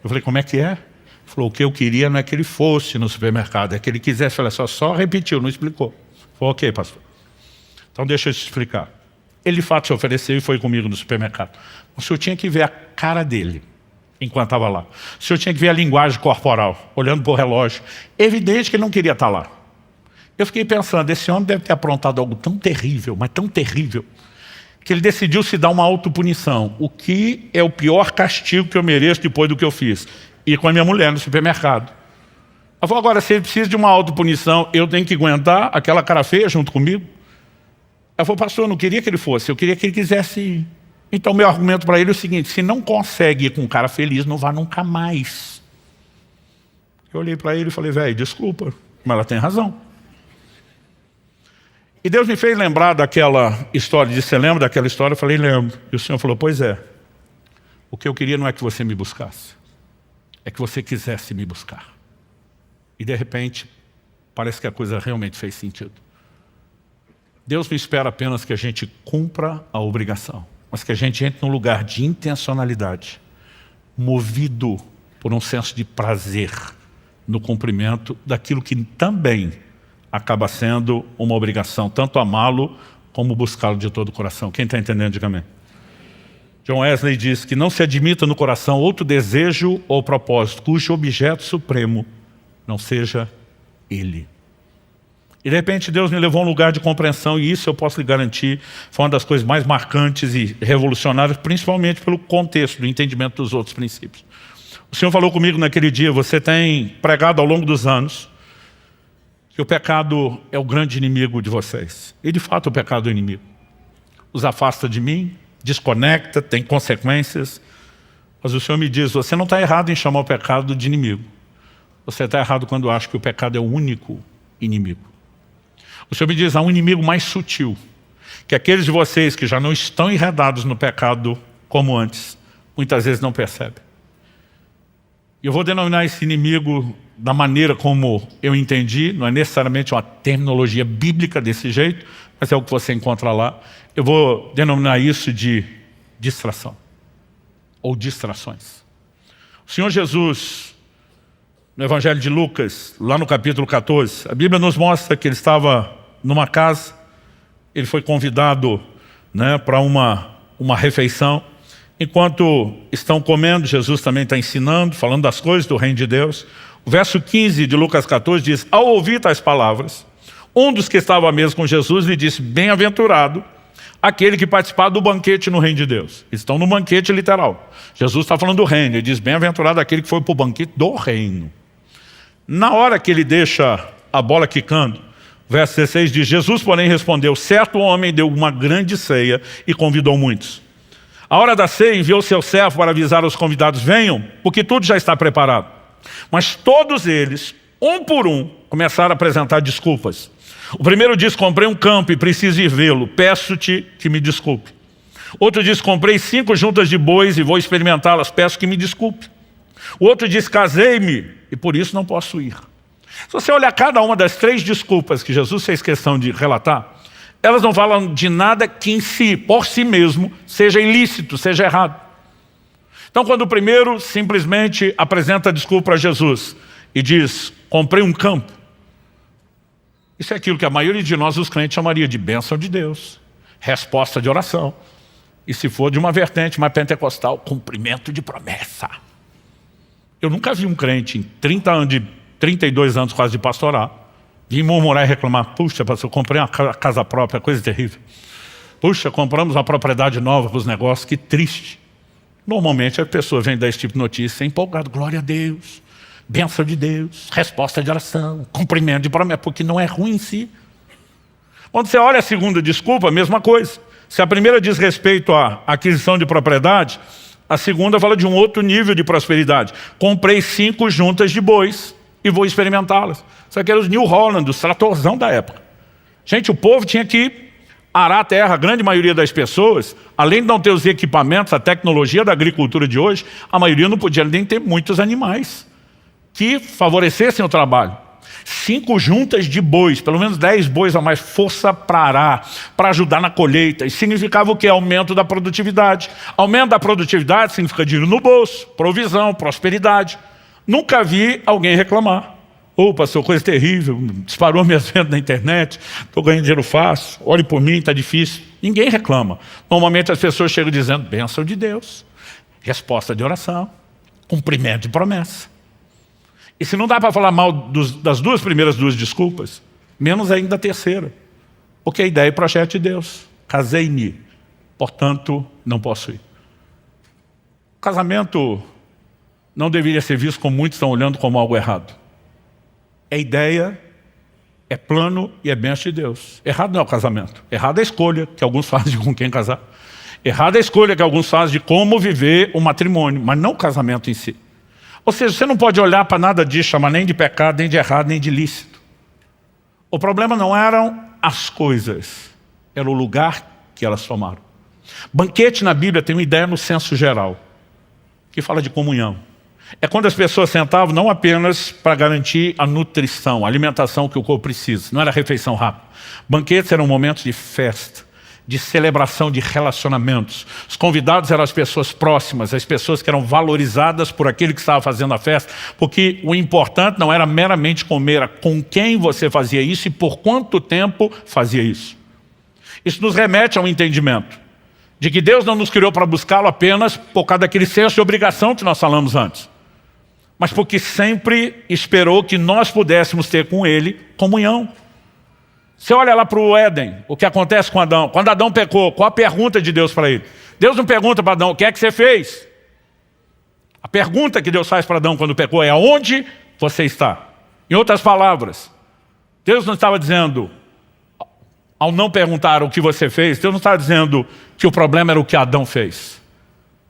Eu falei, como é que é? Falou, o que eu queria não é que ele fosse no supermercado, é que ele quisesse. Olha só repetiu, não explicou. Falei, ok, pastor. Então deixa eu te explicar. Ele de fato se ofereceu e foi comigo no supermercado. O senhor tinha que ver a cara dele enquanto estava lá. O senhor tinha que ver a linguagem corporal, olhando para o relógio. Evidente que ele não queria estar lá. Eu fiquei pensando, esse homem deve ter aprontado algo tão terrível, mas tão terrível, que ele decidiu se dar uma autopunição. O que é o pior castigo que eu mereço depois do que eu fiz? Ir com a minha mulher no supermercado. Ela falou, agora, se ele precisa de uma autopunição, eu tenho que aguentar aquela cara feia junto comigo? Ela falou, pastor, eu não queria que ele fosse, eu queria que ele quisesse ir. Então, meu argumento para ele é o seguinte, se não consegue ir com um cara feliz, não vá nunca mais. Eu olhei para ele e falei, velho, desculpa, mas ela tem razão. E Deus me fez lembrar daquela história, disse, você lembra daquela história? Eu falei, lembro. E o Senhor falou, pois é, o que eu queria não é que você me buscasse, é que você quisesse me buscar. E de repente, parece que a coisa realmente fez sentido. Deus não espera apenas que a gente cumpra a obrigação, mas que a gente entre num lugar de intencionalidade, movido por um senso de prazer no cumprimento daquilo que também acaba sendo uma obrigação, tanto amá-lo como buscá-lo de todo o coração. Quem está entendendo, diga amém. John Wesley diz que não se admita no coração outro desejo ou propósito, cujo objeto supremo não seja ele. E de repente Deus me levou a um lugar de compreensão, e isso eu posso lhe garantir, foi uma das coisas mais marcantes e revolucionárias, principalmente pelo contexto do entendimento dos outros princípios. O Senhor falou comigo naquele dia, você tem pregado ao longo dos anos, que o pecado é o grande inimigo de vocês. E de fato o pecado é o inimigo. Os afasta de mim, desconecta, tem consequências. Mas o Senhor me diz, você não está errado em chamar o pecado de inimigo. Você está errado quando acha que o pecado é o único inimigo. O Senhor me diz, há um inimigo mais sutil, que aqueles de vocês que já não estão enredados no pecado como antes, muitas vezes não percebem. E eu vou denominar esse inimigo da maneira como eu entendi, não é necessariamente uma terminologia bíblica desse jeito, mas é o que você encontra lá. Eu vou denominar isso de distração, ou distrações. O Senhor Jesus, no Evangelho de Lucas, lá no capítulo 14, a Bíblia nos mostra que ele estava numa casa, ele foi convidado, né, para uma refeição. Enquanto estão comendo, Jesus também está ensinando, falando das coisas do reino de Deus. O verso 15 de Lucas 14 diz, ao ouvir tais palavras, um dos que estava à mesa com Jesus lhe disse, bem-aventurado aquele que participar do banquete no reino de Deus. Eles estão no banquete literal. Jesus está falando do reino, ele diz, bem-aventurado aquele que foi para o banquete do reino. Na hora que ele deixa a bola quicando, verso 16 diz, Jesus, porém, respondeu, certo homem deu uma grande ceia e convidou muitos. A hora da ceia enviou seu servo para avisar aos convidados, venham, porque tudo já está preparado. Mas todos eles, um por um, começaram a apresentar desculpas. O primeiro diz: comprei um campo e preciso ir vê-lo, peço-te que me desculpe. Outro diz: comprei 5 juntas de bois e vou experimentá-las, peço que me desculpe. O outro diz: casei-me e por isso não posso ir. Se você olhar cada uma das 3 desculpas que Jesus fez questão de relatar, elas não falam de nada que em si, por si mesmo, seja ilícito, seja errado. Então, quando o primeiro simplesmente apresenta a desculpa a Jesus e diz: comprei um campo, isso é aquilo que a maioria de nós, os crentes, chamaria de bênção de Deus, resposta de oração. E se for de uma vertente mais pentecostal, cumprimento de promessa. Eu nunca vi um crente em 32 anos quase de pastorar, vir murmurar e reclamar: puxa, pastor, eu comprei uma casa própria, coisa terrível. Puxa, compramos uma propriedade nova para os negócios, que triste. Normalmente a pessoa vem dar esse tipo de notícia empolgada: glória a Deus, bênção de Deus, resposta de oração, cumprimento de promessa, porque não é ruim em si. Quando você olha a segunda desculpa, a mesma coisa. Se a primeira diz respeito à aquisição de propriedade, a segunda fala de um outro nível de prosperidade. Comprei 5 juntas de bois e vou experimentá-las. Isso aqui era os New Holland, os tratorzão da época. Gente, o povo tinha que arar a terra. A grande maioria das pessoas, além de não ter os equipamentos, a tecnologia da agricultura de hoje, a maioria não podia nem ter muitos animais que favorecessem o trabalho. 5 juntas de bois, pelo menos 10 bois a mais, força para arar, para ajudar na colheita. Isso significava o quê? Aumento da produtividade. Aumento da produtividade significa dinheiro no bolso, provisão, prosperidade. Nunca vi alguém reclamar: ô pastor, coisa terrível, disparou minhas vendas na internet, estou ganhando dinheiro fácil, olhe por mim, está difícil. Ninguém reclama. Normalmente as pessoas chegam dizendo: bênção de Deus, resposta de oração, cumprimento de promessa. E se não dá para falar mal das primeiras duas desculpas, menos ainda a terceira. Porque a ideia é projeto de Deus. Casei-me, portanto não posso ir. O casamento não deveria ser visto, como muitos estão olhando, como algo errado. É ideia, é plano e é bênção de Deus. Errado não é o casamento. Errado é a escolha que alguns fazem de com quem casar. Errado é a escolha que alguns fazem de como viver o matrimônio, mas não o casamento em si. Ou seja, você não pode olhar para nada disso, chamar nem de pecado, nem de errado, nem de lícito. O problema não eram as coisas, era o lugar que elas tomaram. Banquete na Bíblia tem uma ideia no senso geral, que fala de comunhão. É quando as pessoas sentavam não apenas para garantir a nutrição, a alimentação que o corpo precisa, não era refeição rápida. Banquetes eram momentos de festa, de celebração de relacionamentos. Os convidados eram as pessoas próximas, as pessoas que eram valorizadas por aquele que estava fazendo a festa, porque o importante não era meramente comer, era com quem você fazia isso e por quanto tempo fazia isso. Isso nos remete a um entendimento de que Deus não nos criou para buscá-lo apenas por causa daquele senso de obrigação que nós falamos antes, mas porque sempre esperou que nós pudéssemos ter com Ele comunhão. Você olha lá para o Éden, o que acontece com Adão. Quando Adão pecou, qual a pergunta de Deus para ele? Deus não pergunta para Adão: o que é que você fez? A pergunta que Deus faz para Adão quando pecou é: aonde você está? Em outras palavras, Deus não estava dizendo, ao não perguntar o que você fez, Deus não estava dizendo que o problema era o que Adão fez.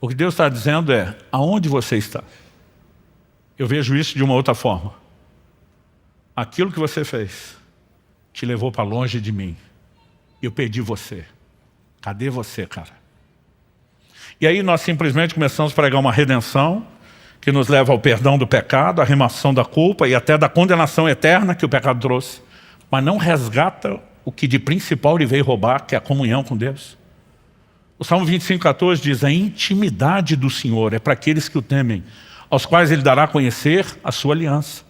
O que Deus está dizendo é: aonde você está? Eu vejo isso de uma outra forma. Aquilo que você fez te levou para longe de mim. Eu perdi você. Cadê você, cara? E aí nós simplesmente começamos a pregar uma redenção que nos leva ao perdão do pecado, à remoção da culpa e até da condenação eterna que o pecado trouxe. Mas não resgata o que de principal ele veio roubar, que é a comunhão com Deus. O Salmo 25:14 diz: a intimidade do Senhor é para aqueles que o temem, aos quais Ele dará a conhecer a sua aliança.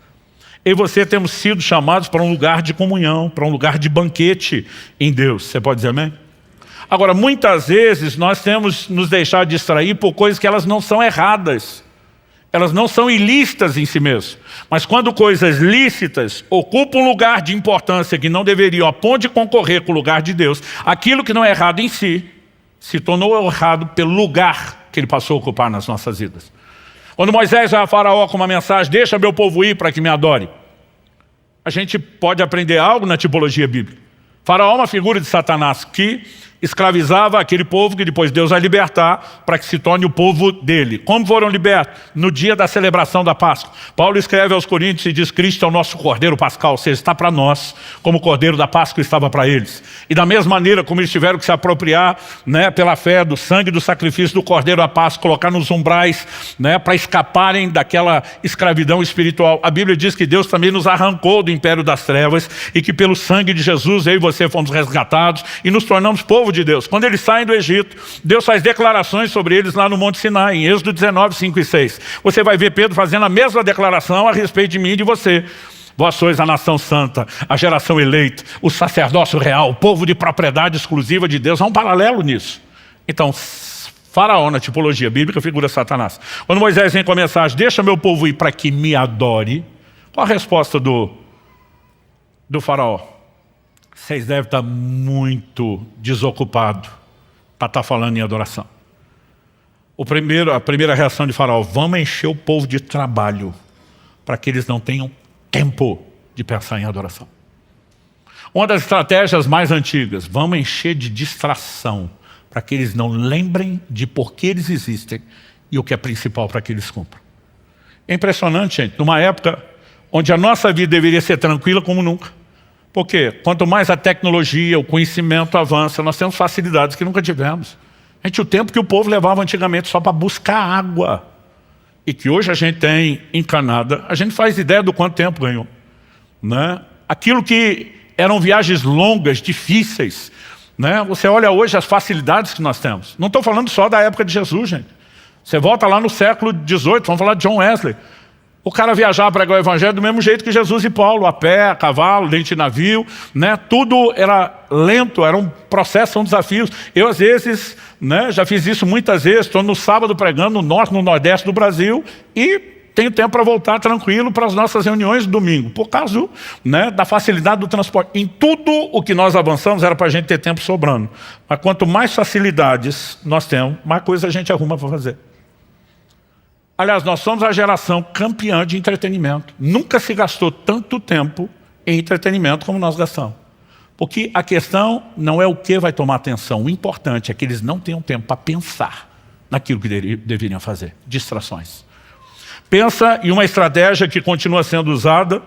Eu e você temos sido chamados para um lugar de comunhão, para um lugar de banquete em Deus. Você pode dizer amém? Agora, muitas vezes nós temos nos deixado distrair por coisas que elas não são erradas. Elas não são ilícitas em si mesmas. Mas quando coisas lícitas ocupam um lugar de importância que não deveriam, a ponto de concorrer com o lugar de Deus, aquilo que não é errado em si, se tornou errado pelo lugar que ele passou a ocupar nas nossas vidas. Quando Moisés vai a Faraó com uma mensagem: deixa meu povo ir para que me adore, a gente pode aprender algo na tipologia bíblica. Faraó é uma figura de Satanás que escravizava aquele povo que depois Deus vai libertar para que se torne o povo dele. Como foram libertos? No dia da celebração da Páscoa. Paulo escreve aos Coríntios e diz: Cristo é o nosso cordeiro pascal, ou seja, está para nós, como o cordeiro da Páscoa estava para eles. E da mesma maneira como eles tiveram que se apropriar, né, pela fé do sangue do sacrifício do cordeiro da Páscoa, colocar nos umbrais, né, para escaparem daquela escravidão espiritual. A Bíblia diz que Deus também nos arrancou do império das trevas e que pelo sangue de Jesus eu e você fomos resgatados e nos tornamos povo de Deus. Quando eles saem do Egito, Deus faz declarações sobre eles lá no Monte Sinai, em Êxodo 19, 5 e 6. Você vai ver Pedro fazendo a mesma declaração a respeito de mim e de você. Vós sois a nação santa, a geração eleita, o sacerdócio real, o povo de propriedade exclusiva de Deus. Há um paralelo nisso. Então, Faraó, na tipologia bíblica, figura Satanás. Quando Moisés vem com a mensagem: deixa meu povo ir para que me adore, qual a resposta do Faraó? Vocês devem estar muito desocupados para estar falando em adoração. A primeira reação de Faraó: vamos encher o povo de trabalho para que eles não tenham tempo de pensar em adoração. Uma das estratégias mais antigas: vamos encher de distração para que eles não lembrem de por que eles existem e o que é principal para que eles cumpram. É impressionante, gente, numa época onde a nossa vida deveria ser tranquila como nunca. Porque quanto mais a tecnologia, o conhecimento avança, nós temos facilidades que nunca tivemos. Gente, o tempo que o povo levava antigamente só para buscar água, e que hoje a gente tem encanada, a gente faz ideia do quanto tempo ganhou, né? Aquilo que eram viagens longas, difíceis, né? Você olha hoje as facilidades que nós temos. Não estou falando só da época de Jesus, gente. Você volta lá no século XVIII, vamos falar de John Wesley. O cara viajava para pregar o evangelho do mesmo jeito que Jesus e Paulo, a pé, a cavalo, dentro de navio, né? Tudo era lento, era um processo, são desafios. Eu, às vezes, né, já fiz isso muitas vezes, estou no sábado pregando no norte, no nordeste do Brasil e tenho tempo para voltar tranquilo para as nossas reuniões de domingo, por causa, né, da facilidade do transporte. Em tudo o que nós avançamos era para a gente ter tempo sobrando. Mas quanto mais facilidades nós temos, mais coisa a gente arruma para fazer. Aliás, nós somos a geração campeã de entretenimento. Nunca se gastou tanto tempo em entretenimento como nós gastamos. Porque a questão não é o que vai tomar atenção. O importante é que eles não tenham tempo para pensar naquilo que deveriam fazer. Distrações. Pensa em uma estratégia que continua sendo usada,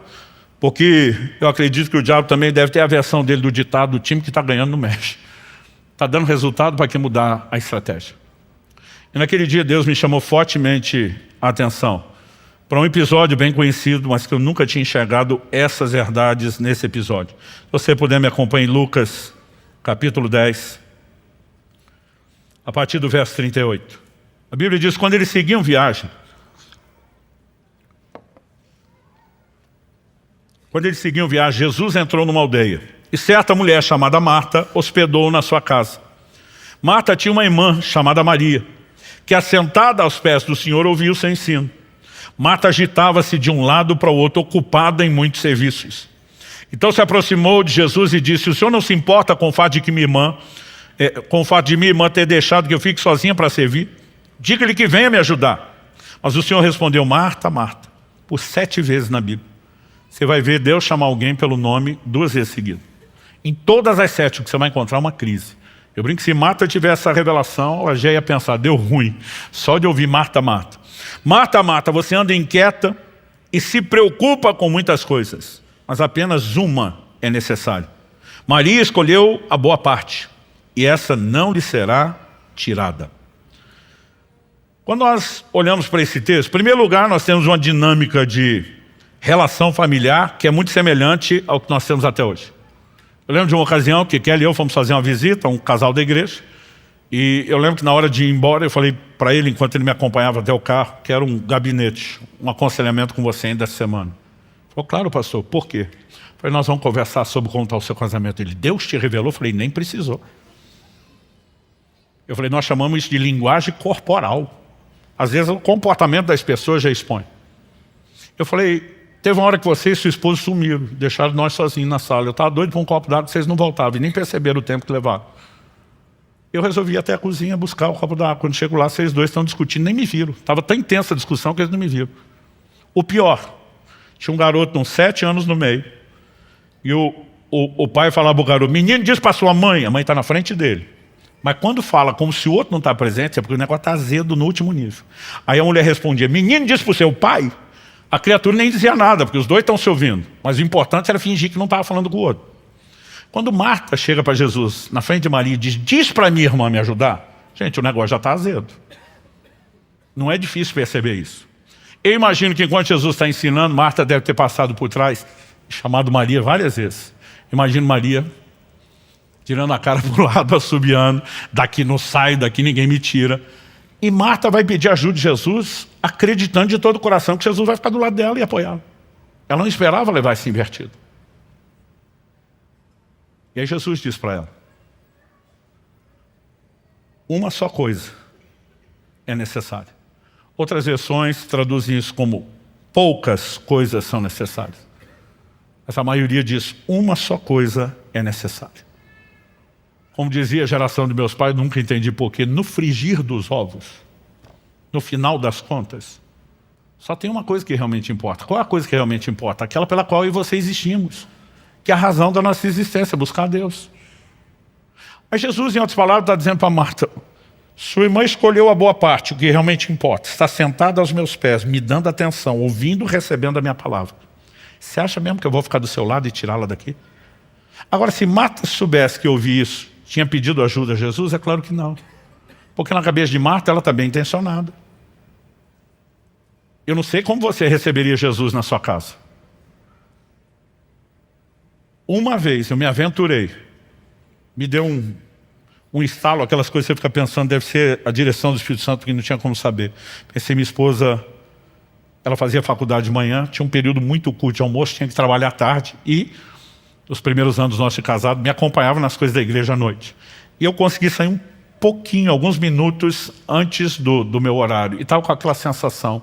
porque eu acredito que o diabo também deve ter a versão dele do ditado: do time que está ganhando não mexe. Está dando resultado, para que mudar a estratégia? E naquele dia Deus me chamou fortemente a atenção para um episódio bem conhecido, mas que eu nunca tinha enxergado essas verdades nesse episódio. Se você puder me acompanhar em Lucas, capítulo 10, a partir do verso 38. A Bíblia diz: quando eles seguiam viagem, Jesus entrou numa aldeia, e certa mulher chamada Marta hospedou-o na sua casa. Marta tinha uma irmã chamada Maria, que assentada aos pés do Senhor ouvia o seu ensino. Marta agitava-se de um lado para o outro, ocupada em muitos serviços. Então se aproximou de Jesus e disse: o Senhor não se importa com o fato de minha irmã ter deixado que eu fique sozinha para servir? Diga-lhe que venha me ajudar. Mas o Senhor respondeu: Marta, Marta, por 7 vezes na Bíblia. Você vai ver Deus chamar alguém pelo nome 2 vezes seguidas. Em todas as 7 que você vai encontrar uma crise. Eu brinco que se Marta tivesse essa revelação, ela já ia pensar: deu ruim, só de ouvir Marta, Marta. Marta, Marta, você anda inquieta e se preocupa com muitas coisas, mas apenas uma é necessária. Maria escolheu a boa parte, e essa não lhe será tirada. Quando nós olhamos para esse texto, em primeiro lugar, nós temos uma dinâmica de relação familiar que é muito semelhante ao que nós temos até hoje. Eu lembro de uma ocasião que Kelly e eu fomos fazer uma visita a um casal da igreja, e eu lembro que na hora de ir embora eu falei para ele, enquanto ele me acompanhava até o carro, que era um gabinete, um aconselhamento com você ainda essa semana. Ele falou: claro, pastor, por quê? Eu falei: nós vamos conversar sobre como está o seu casamento. Ele: Deus te revelou? Eu falei: nem precisou. Eu falei: nós chamamos isso de linguagem corporal. Às vezes o comportamento das pessoas já expõe. Eu falei: teve uma hora que você e sua esposa sumiram, deixaram nós sozinhos na sala. Eu estava doido para um copo d'água, vocês não voltavam e nem perceberam o tempo que levaram. Eu resolvi ir até a cozinha buscar o copo d'água. Quando chego lá, vocês dois estão discutindo, nem me viram. Estava tão intensa a discussão que eles não me viram. O pior, tinha um garoto de uns 7 anos no meio, e o pai falava para o garoto: menino, diz para sua mãe. A mãe está na frente dele. Mas quando fala como se o outro não está presente, é porque o negócio está azedo no último nível. Aí a mulher respondia, menino disse para o seu pai. A criatura nem dizia nada, porque os dois estão se ouvindo. Mas o importante era fingir que não estava falando com o outro. Quando Marta chega para Jesus, na frente de Maria, e diz para minha irmã me ajudar, gente, o negócio já está azedo. Não é difícil perceber isso. Eu imagino que enquanto Jesus está ensinando, Marta deve ter passado por trás, chamado Maria várias vezes. Imagino Maria tirando a cara para o lado, assobiando, daqui não sai, daqui ninguém me tira. E Marta vai pedir ajuda de Jesus, acreditando de todo o coração que Jesus vai ficar do lado dela e apoiá-la. Ela não esperava levar esse invertido. E aí Jesus diz para ela, uma só coisa é necessária. Outras versões traduzem isso como poucas coisas são necessárias. Mas a maioria diz, uma só coisa é necessária. Como dizia a geração de meus pais, nunca entendi porquê, no frigir dos ovos, no final das contas, só tem uma coisa que realmente importa. Qual é a coisa que realmente importa? Aquela pela qual eu e você existimos, que é a razão da nossa existência, buscar a Deus. Mas Jesus, em outras palavras, está dizendo para Marta, sua irmã escolheu a boa parte, o que realmente importa. Está sentada aos meus pés, me dando atenção, ouvindo, recebendo a minha palavra. Você acha mesmo que eu vou ficar do seu lado e tirá-la daqui? Agora, se Marta soubesse que eu ouvi isso, tinha pedido ajuda a Jesus? É claro que não. Porque na cabeça de Marta, ela está bem intencionada. Eu não sei como você receberia Jesus na sua casa. Uma vez eu me aventurei, me deu um estalo, aquelas coisas que você fica pensando, deve ser a direção do Espírito Santo, porque não tinha como saber. Pensei, minha esposa, ela fazia faculdade de manhã, tinha um período muito curto de almoço, tinha que trabalhar à tarde, e nos primeiros anos nossos de casado, me acompanhava nas coisas da igreja à noite. E eu consegui sair um pouquinho, alguns minutos antes do meu horário. E estava com aquela sensação,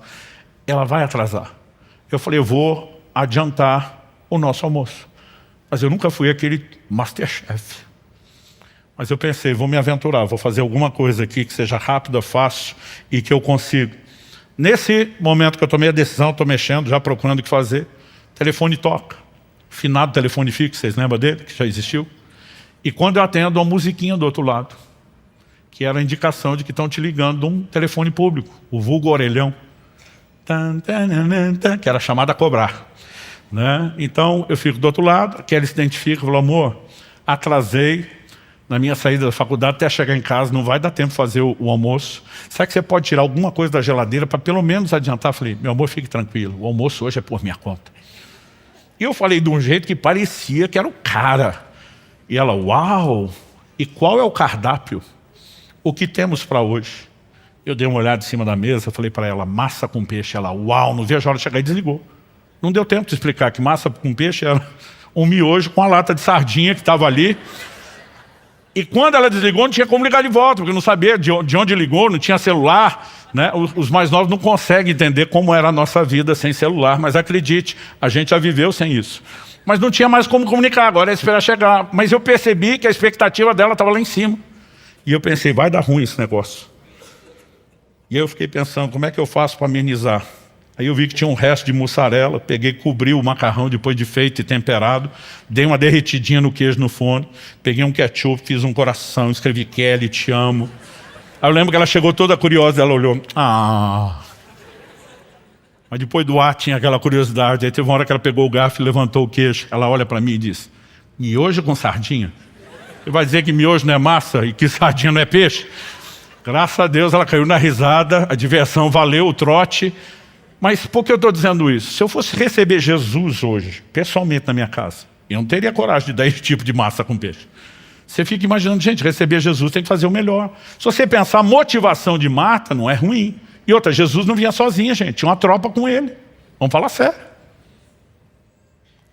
ela vai atrasar. Eu falei, eu vou adiantar o nosso almoço. Mas eu nunca fui aquele Masterchef. Mas eu pensei, vou me aventurar, vou fazer alguma coisa aqui que seja rápida, fácil e que eu consiga. Nesse momento que eu tomei a decisão, estou mexendo, já procurando o que fazer, o telefone toca. Finado telefone fixo, vocês lembram dele, que já existiu? E quando eu atendo, uma musiquinha do outro lado, que era a indicação de que estão te ligando de um telefone público, o vulgo orelhão, que era chamado a cobrar. Né? Então eu fico do outro lado, a Kelly se identifica, falou, amor, atrasei na minha saída da faculdade até chegar em casa, não vai dar tempo de fazer o almoço. Será que você pode tirar alguma coisa da geladeira para pelo menos adiantar? Eu falei, meu amor, fique tranquilo, o almoço hoje é por minha conta. E eu falei de um jeito que parecia que era o cara. E ela, uau! E qual é o cardápio? O que temos para hoje? Eu dei uma olhada em cima da mesa, falei para ela, massa com peixe. Ela, uau, não vejo a hora de chegar, e desligou. Não deu tempo de explicar que massa com peixe era um miojo com a lata de sardinha que estava ali. E quando ela desligou, não tinha como ligar de volta, porque não sabia de onde ligou, não tinha celular. Né? Os mais novos não conseguem entender como era a nossa vida sem celular, mas acredite, a gente já viveu sem isso. Mas não tinha mais como comunicar, agora é esperar chegar. Mas eu percebi que a expectativa dela estava lá em cima. E eu pensei, vai dar ruim esse negócio. E eu fiquei pensando, como é que eu faço para amenizar? Aí eu vi que tinha um resto de mussarela, peguei, cobri o macarrão depois de feito e temperado, dei uma derretidinha no queijo no forno, peguei um ketchup, fiz um coração, escrevi Kelly, te amo. Aí eu lembro que ela chegou toda curiosa, ela olhou, Mas depois do ar tinha aquela curiosidade, aí teve uma hora que ela pegou o garfo e levantou o queijo, ela olha para mim e disse, miojo com sardinha? Você vai dizer que miojo não é massa e que sardinha não é peixe? Graças a Deus ela caiu na risada, a diversão valeu o trote. Mas por que eu estou dizendo isso? Se eu fosse receber Jesus hoje, pessoalmente na minha casa, eu não teria coragem de dar esse tipo de massa com peixe. Você fica imaginando, gente, receber Jesus tem que fazer o melhor. Se você pensar, a motivação de Marta não é ruim. E outra, Jesus não vinha sozinho, gente, tinha uma tropa com ele. Vamos falar sério.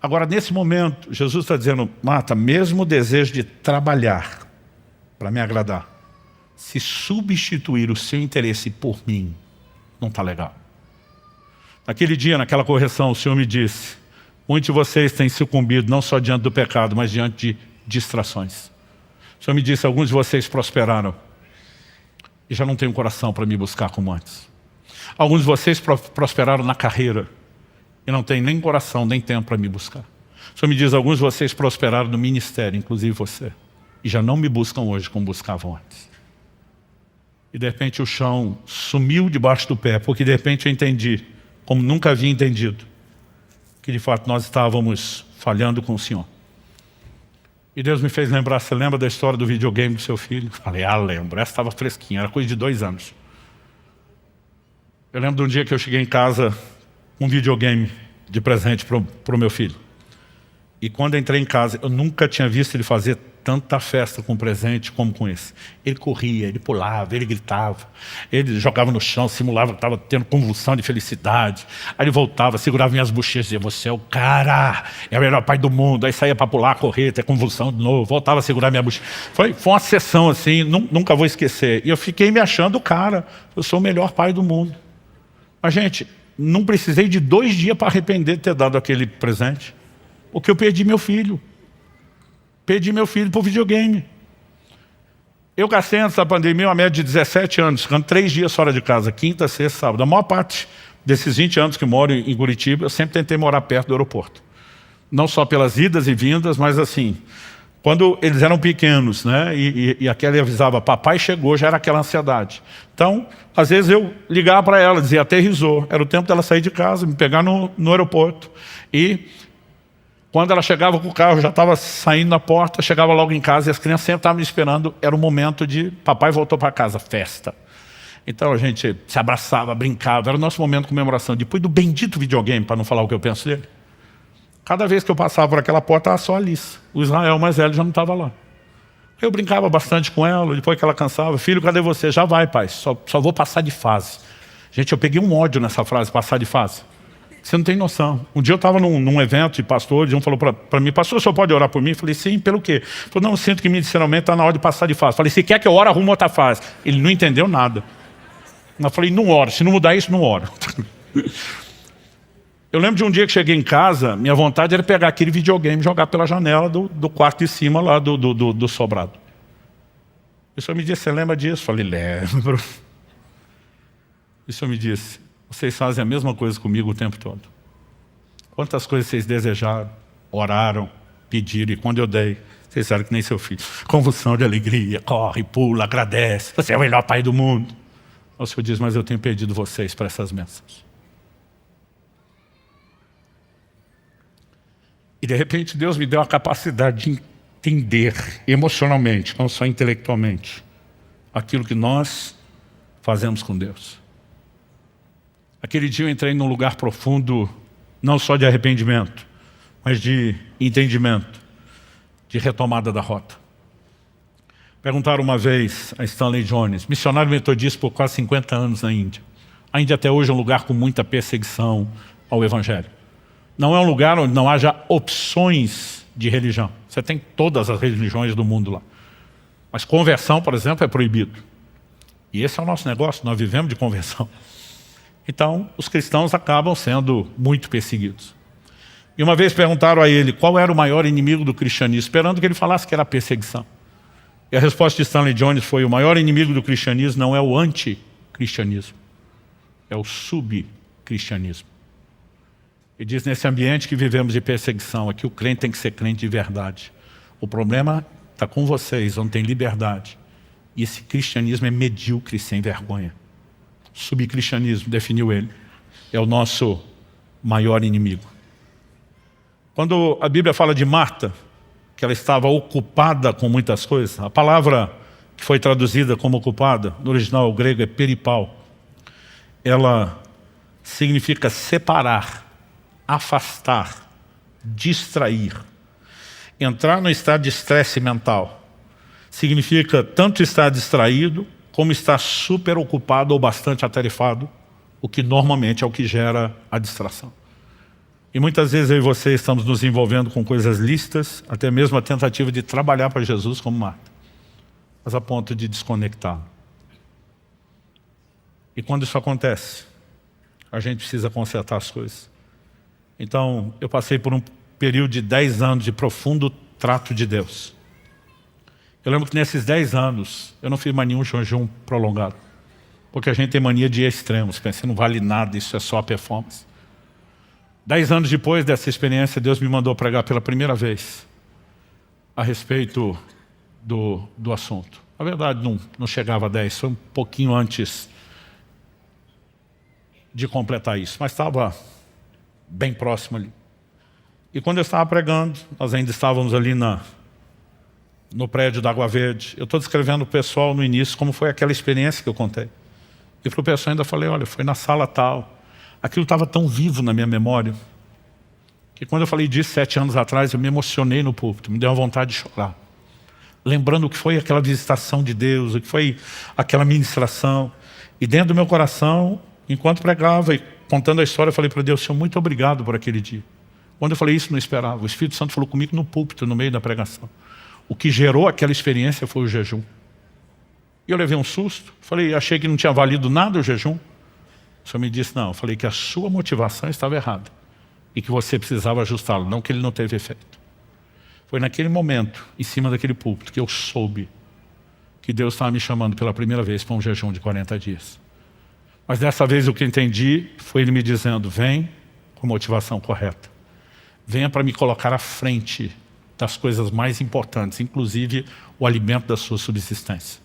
Agora, nesse momento, Jesus está dizendo, Marta, mesmo o desejo de trabalhar para me agradar, se substituir o seu interesse por mim, não está legal. Naquele dia, naquela correção, o Senhor me disse, muitos de vocês têm sucumbido não só diante do pecado, mas diante de distrações. O Senhor me disse, alguns de vocês prosperaram e já não têm um coração para me buscar como antes. Alguns de vocês prosperaram na carreira e não têm nem coração, nem tempo para me buscar. O Senhor me diz, alguns de vocês prosperaram no ministério, inclusive você. e já não me buscam hoje como buscavam antes. E de repente o chão sumiu debaixo do pé, porque de repente eu entendi, como nunca havia entendido, que de fato nós estávamos falhando com o Senhor. E Deus me fez lembrar, você lembra da história do videogame do seu filho? Falei, lembro, essa estava fresquinha, era coisa de 2 anos. Eu lembro de um dia que eu cheguei em casa com um videogame de presente para o meu filho. E quando eu entrei em casa, eu nunca tinha visto ele fazer tanta festa com presente como com esse. Ele corria, ele pulava, ele gritava, ele jogava no chão, simulava que estava tendo convulsão de felicidade. Aí ele voltava, segurava minhas bochechas e dizia, você é o cara, é o melhor pai do mundo. Aí saía para pular, correr, ter convulsão de novo, voltava a segurar minha bochecha. Foi uma sessão assim, nunca vou esquecer. E eu fiquei me achando o cara, eu sou o melhor pai do mundo. Mas gente, não precisei de 2 dias para arrepender de ter dado aquele presente. Porque eu perdi meu filho. Perdi meu filho para o videogame. Eu gastei antes da pandemia uma média de 17 anos, ficando 3 dias fora de casa, quinta, sexta, sábado. A maior parte desses 20 anos que moro em Curitiba, eu sempre tentei morar perto do aeroporto. Não só pelas idas e vindas, mas assim, quando eles eram pequenos, né, e a Kelly avisava, papai chegou, já era aquela ansiedade. Então, às vezes eu ligava para ela, dizia, aterrissou. Era o tempo dela sair de casa, me pegar no aeroporto. E quando ela chegava com o carro, já estava saindo na porta, chegava logo em casa e as crianças sempre estavam me esperando. Era o momento de papai voltou para casa, festa. Então a gente se abraçava, brincava, era o nosso momento de comemoração. Depois do bendito videogame, para não falar o que eu penso dele, cada vez que eu passava por aquela porta, estava só a Alice. O Israel mais velho já não estava lá. Eu brincava bastante com ela, depois que ela cansava, filho, cadê você? Já vai, pai, só vou passar de fase. Gente, eu peguei um ódio nessa frase, passar de fase. Você não tem noção. Um dia eu estava num evento de pastor, um falou para mim, pastor, o senhor pode orar por mim? Eu falei, sim, pelo quê? Ele falou, não, eu sinto que medicinalmente está na hora de passar de fase. Eu falei, se quer que eu ore, arruma outra fase. Ele não entendeu nada. Eu falei, não oro, se não mudar isso, não oro. Eu lembro de um dia que cheguei em casa, minha vontade era pegar aquele videogame e jogar pela janela do quarto de cima lá do sobrado. O senhor me disse, você lembra disso? Eu falei, lembro. O senhor me disse, vocês fazem a mesma coisa comigo o tempo todo. Quantas coisas vocês desejaram, oraram, pediram, e quando eu dei, vocês sabem que nem seu filho. Convulsão de alegria, corre, pula, agradece. Você é o melhor pai do mundo. O Senhor diz, mas eu tenho perdido vocês para essas bênçãos. E de repente Deus me deu a capacidade de entender emocionalmente, não só intelectualmente, aquilo que nós fazemos com Deus. Aquele dia eu entrei num lugar profundo, não só de arrependimento, mas de entendimento, de retomada da rota. Perguntaram uma vez a Stanley Jones, missionário metodista por quase 50 anos na Índia. A Índia até hoje é um lugar com muita perseguição ao Evangelho. Não é um lugar onde não haja opções de religião. Você tem todas as religiões do mundo lá. Mas conversão, por exemplo, é proibido. E esse é o nosso negócio, nós vivemos de conversão. Então, os cristãos acabam sendo muito perseguidos. E uma vez perguntaram a ele qual era o maior inimigo do cristianismo, esperando que ele falasse que era a perseguição. E a resposta de Stanley Jones foi, o maior inimigo do cristianismo não é o anticristianismo, é o subcristianismo. Ele diz, nesse ambiente que vivemos de perseguição, aqui o crente tem que ser crente de verdade. O problema está com vocês, não tem liberdade. E esse cristianismo é medíocre, sem vergonha. Subcristianismo, definiu ele, é o nosso maior inimigo. Quando a Bíblia fala de Marta, que ela estava ocupada com muitas coisas, a palavra que foi traduzida como ocupada, no original grego é peripal, ela significa separar, afastar, distrair. Entrar no estado de estresse mental significa tanto estar distraído, como estar super ocupado ou bastante atarefado, o que normalmente é o que gera a distração. E muitas vezes eu e você estamos nos envolvendo com coisas lícitas, até mesmo a tentativa de trabalhar para Jesus como Marta, mas a ponto de desconectar. E quando isso acontece, a gente precisa consertar as coisas. Então, eu passei por um período de 10 anos de profundo trato de Deus. Eu lembro que nesses 10 anos, eu não fiz mais nenhum jejum prolongado. Porque a gente tem mania de ir a extremos, pensa, não vale nada, isso é só a performance. 10 anos depois dessa experiência, Deus me mandou pregar pela primeira vez a respeito do assunto. Na verdade, não chegava a 10, foi um pouquinho antes de completar isso, mas estava bem próximo ali. E quando eu estava pregando, nós ainda estávamos ali no prédio da Água Verde. Eu estou descrevendo para o pessoal no início como foi aquela experiência que eu contei. E para o pessoal ainda falei, olha, foi na sala tal. Aquilo estava tão vivo na minha memória, que quando eu falei disso 7 anos atrás, eu me emocionei no púlpito, me deu uma vontade de chorar. Lembrando o que foi aquela visitação de Deus, o que foi aquela ministração. E dentro do meu coração, enquanto pregava e contando a história, eu falei para Deus, Senhor, muito obrigado por aquele dia. Quando eu falei isso, não esperava. O Espírito Santo falou comigo no púlpito, no meio da pregação. O que gerou aquela experiência foi o jejum. E eu levei um susto. Falei, achei que não tinha valido nada o jejum. O Senhor me disse, não. Eu falei que a sua motivação estava errada. E que você precisava ajustá-lo, não que ele não teve efeito. Foi naquele momento, em cima daquele púlpito, que eu soube que Deus estava me chamando pela primeira vez para um jejum de 40 dias. Mas dessa vez o que eu entendi foi Ele me dizendo, vem com a motivação correta. Venha para me colocar à frente das coisas mais importantes, inclusive o alimento da sua subsistência.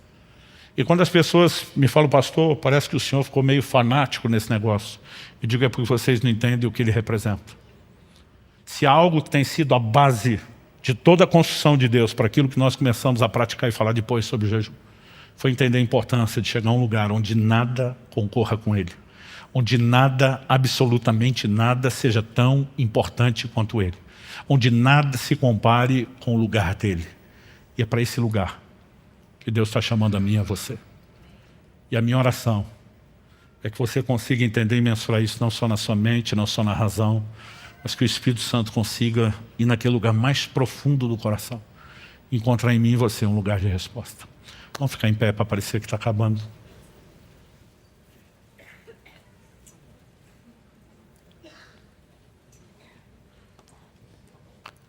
E quando as pessoas me falam, pastor, parece que o senhor ficou meio fanático nesse negócio. Eu digo, é porque vocês não entendem o que ele representa. Se há algo que tem sido a base de toda a construção de Deus para aquilo que nós começamos a praticar e falar depois sobre o jejum, foi entender a importância de chegar a um lugar onde nada concorra com ele. Onde nada, absolutamente nada, seja tão importante quanto ele. Onde nada se compare com o lugar dele. E é para esse lugar que Deus está chamando a mim e a você. E a minha oração é que você consiga entender e mensurar isso não só na sua mente, não só na razão, mas que o Espírito Santo consiga ir naquele lugar mais profundo do coração, encontrar em mim e você um lugar de resposta. Vamos ficar em pé para parecer que está acabando.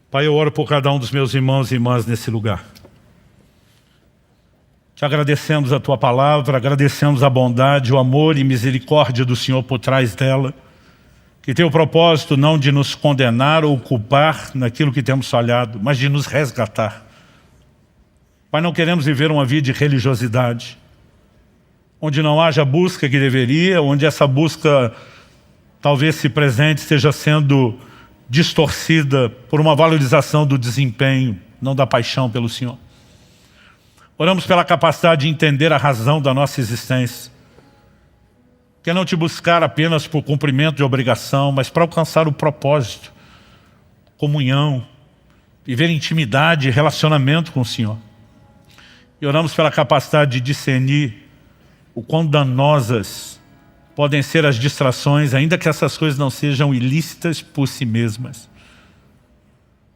Pai, eu oro por cada um dos meus irmãos e irmãs nesse lugar. Te agradecemos a Tua palavra, agradecemos a bondade, o amor e misericórdia do Senhor por trás dela, que tem o propósito não de nos condenar ou culpar naquilo que temos falhado, mas de nos resgatar. Pai, não queremos viver uma vida de religiosidade, onde não haja a busca que deveria, onde essa busca, talvez se presente, esteja sendo distorcida por uma valorização do desempenho, não da paixão pelo Senhor. Oramos pela capacidade de entender a razão da nossa existência, que é não te buscar apenas por cumprimento de obrigação, mas para alcançar o propósito, comunhão, viver intimidade e relacionamento com o Senhor. E oramos pela capacidade de discernir o quão danosas podem ser as distrações, ainda que essas coisas não sejam ilícitas por si mesmas.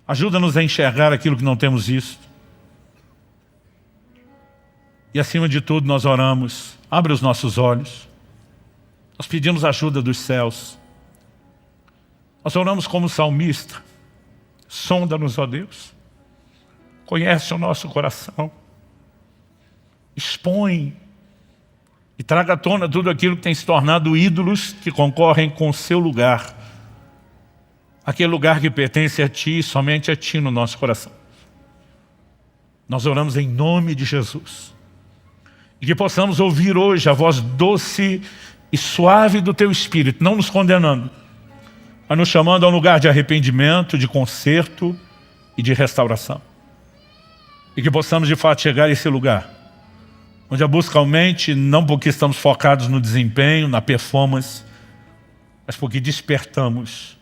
Ajuda-nos a enxergar aquilo que não temos visto. E acima de tudo nós oramos, abre os nossos olhos. Nós pedimos ajuda dos céus. Nós oramos como salmista. Sonda-nos, ó Deus. Conhece o nosso coração. Expõe e traga à tona tudo aquilo que tem se tornado ídolos que concorrem com o seu lugar. Aquele lugar que pertence a Ti, somente a Ti no nosso coração. Nós oramos em nome de Jesus. E que possamos ouvir hoje a voz doce e suave do Teu Espírito, não nos condenando, mas nos chamando a um lugar de arrependimento, de conserto e de restauração. E que possamos de fato chegar a esse lugar, onde a busca aumente, não porque estamos focados no desempenho, na performance, mas porque despertamos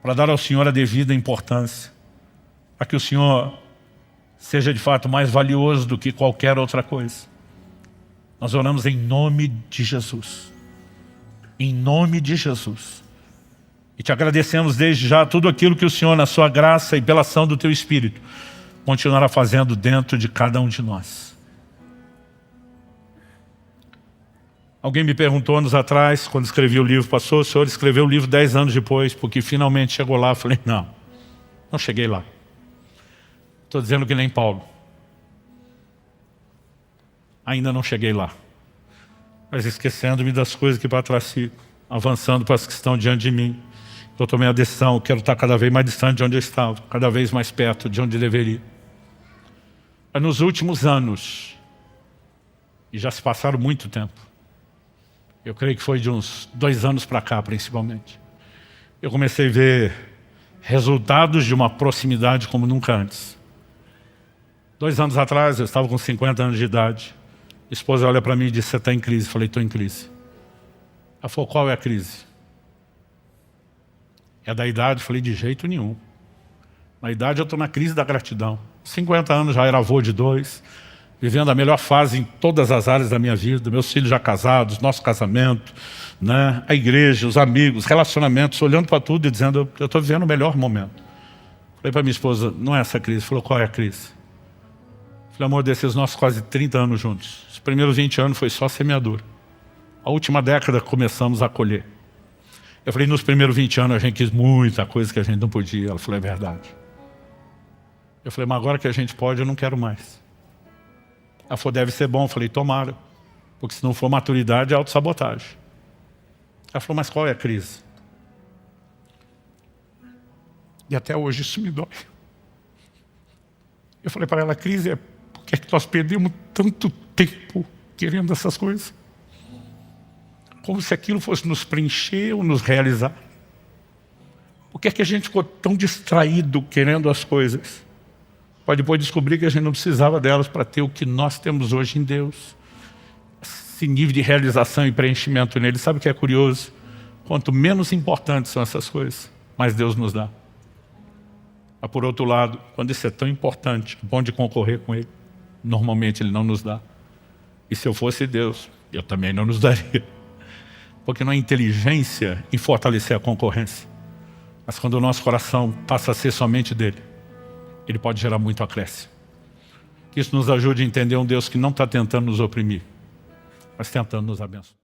para dar ao Senhor a devida importância, para que o Senhor seja de fato mais valioso do que qualquer outra coisa. Nós oramos em nome de Jesus. Em nome de Jesus. E te agradecemos desde já tudo aquilo que o Senhor, na sua graça e pela ação do Teu Espírito, continuará fazendo dentro de cada um de nós. Alguém me perguntou anos atrás, quando escrevi o livro, pastor, o senhor escreveu o livro 10 anos depois, porque finalmente chegou lá. Eu falei, não cheguei lá. Estou dizendo que nem Paulo. Ainda não cheguei lá. Mas esquecendo-me das coisas que para trás ficam, avançando para as que estão diante de mim. Eu tomei a decisão, eu quero estar cada vez mais distante de onde eu estava, cada vez mais perto de onde deveria. Mas nos últimos anos, e já se passaram muito tempo, eu creio que foi de uns 2 anos para cá, principalmente, eu comecei a ver resultados de uma proximidade como nunca antes. 2 anos atrás, eu estava com 50 anos de idade. A esposa olha para mim e diz: você está em crise? Eu falei: estou em crise. Ela falou: qual é a crise? É da idade? Eu falei: de jeito nenhum. Na idade eu estou na crise da gratidão. 50 anos, já era avô de 2, vivendo a melhor fase em todas as áreas da minha vida, meus filhos já casados, nosso casamento, né? A igreja, os amigos, relacionamentos, olhando para tudo e dizendo: eu estou vivendo o melhor momento. Falei para minha esposa: não é essa crise. Ela falou: qual é a crise? Falei: amor, desses nossos quase 30 anos juntos, os primeiros 20 anos foi só semeadura. A última década começamos a colher. Eu falei: nos primeiros 20 anos a gente quis muita coisa que a gente não podia. Ela falou: é verdade. Eu falei: mas agora que a gente pode, eu não quero mais. Ela falou: deve ser bom. Eu falei: tomara, porque se não for maturidade é autossabotagem. Ela falou: mas qual é a crise? E até hoje isso me dói. Eu falei para ela: a crise é porque nós perdemos tanto tempo querendo essas coisas, como se aquilo fosse nos preencher ou nos realizar. Por que é que a gente ficou tão distraído querendo as coisas, para depois descobrir que a gente não precisava delas para ter o que nós temos hoje em Deus? Esse nível de realização e preenchimento nele. Sabe o que é curioso? Quanto menos importantes são essas coisas, mais Deus nos dá. Mas por outro lado, quando isso é tão importante, bom de concorrer com ele, normalmente ele não nos dá. E se eu fosse Deus, eu também não nos daria. Porque não há inteligência em fortalecer a concorrência. Mas quando o nosso coração passa a ser somente dele, ele pode gerar muito acréscimo. Que isso nos ajude a entender um Deus que não está tentando nos oprimir, mas tentando nos abençoar.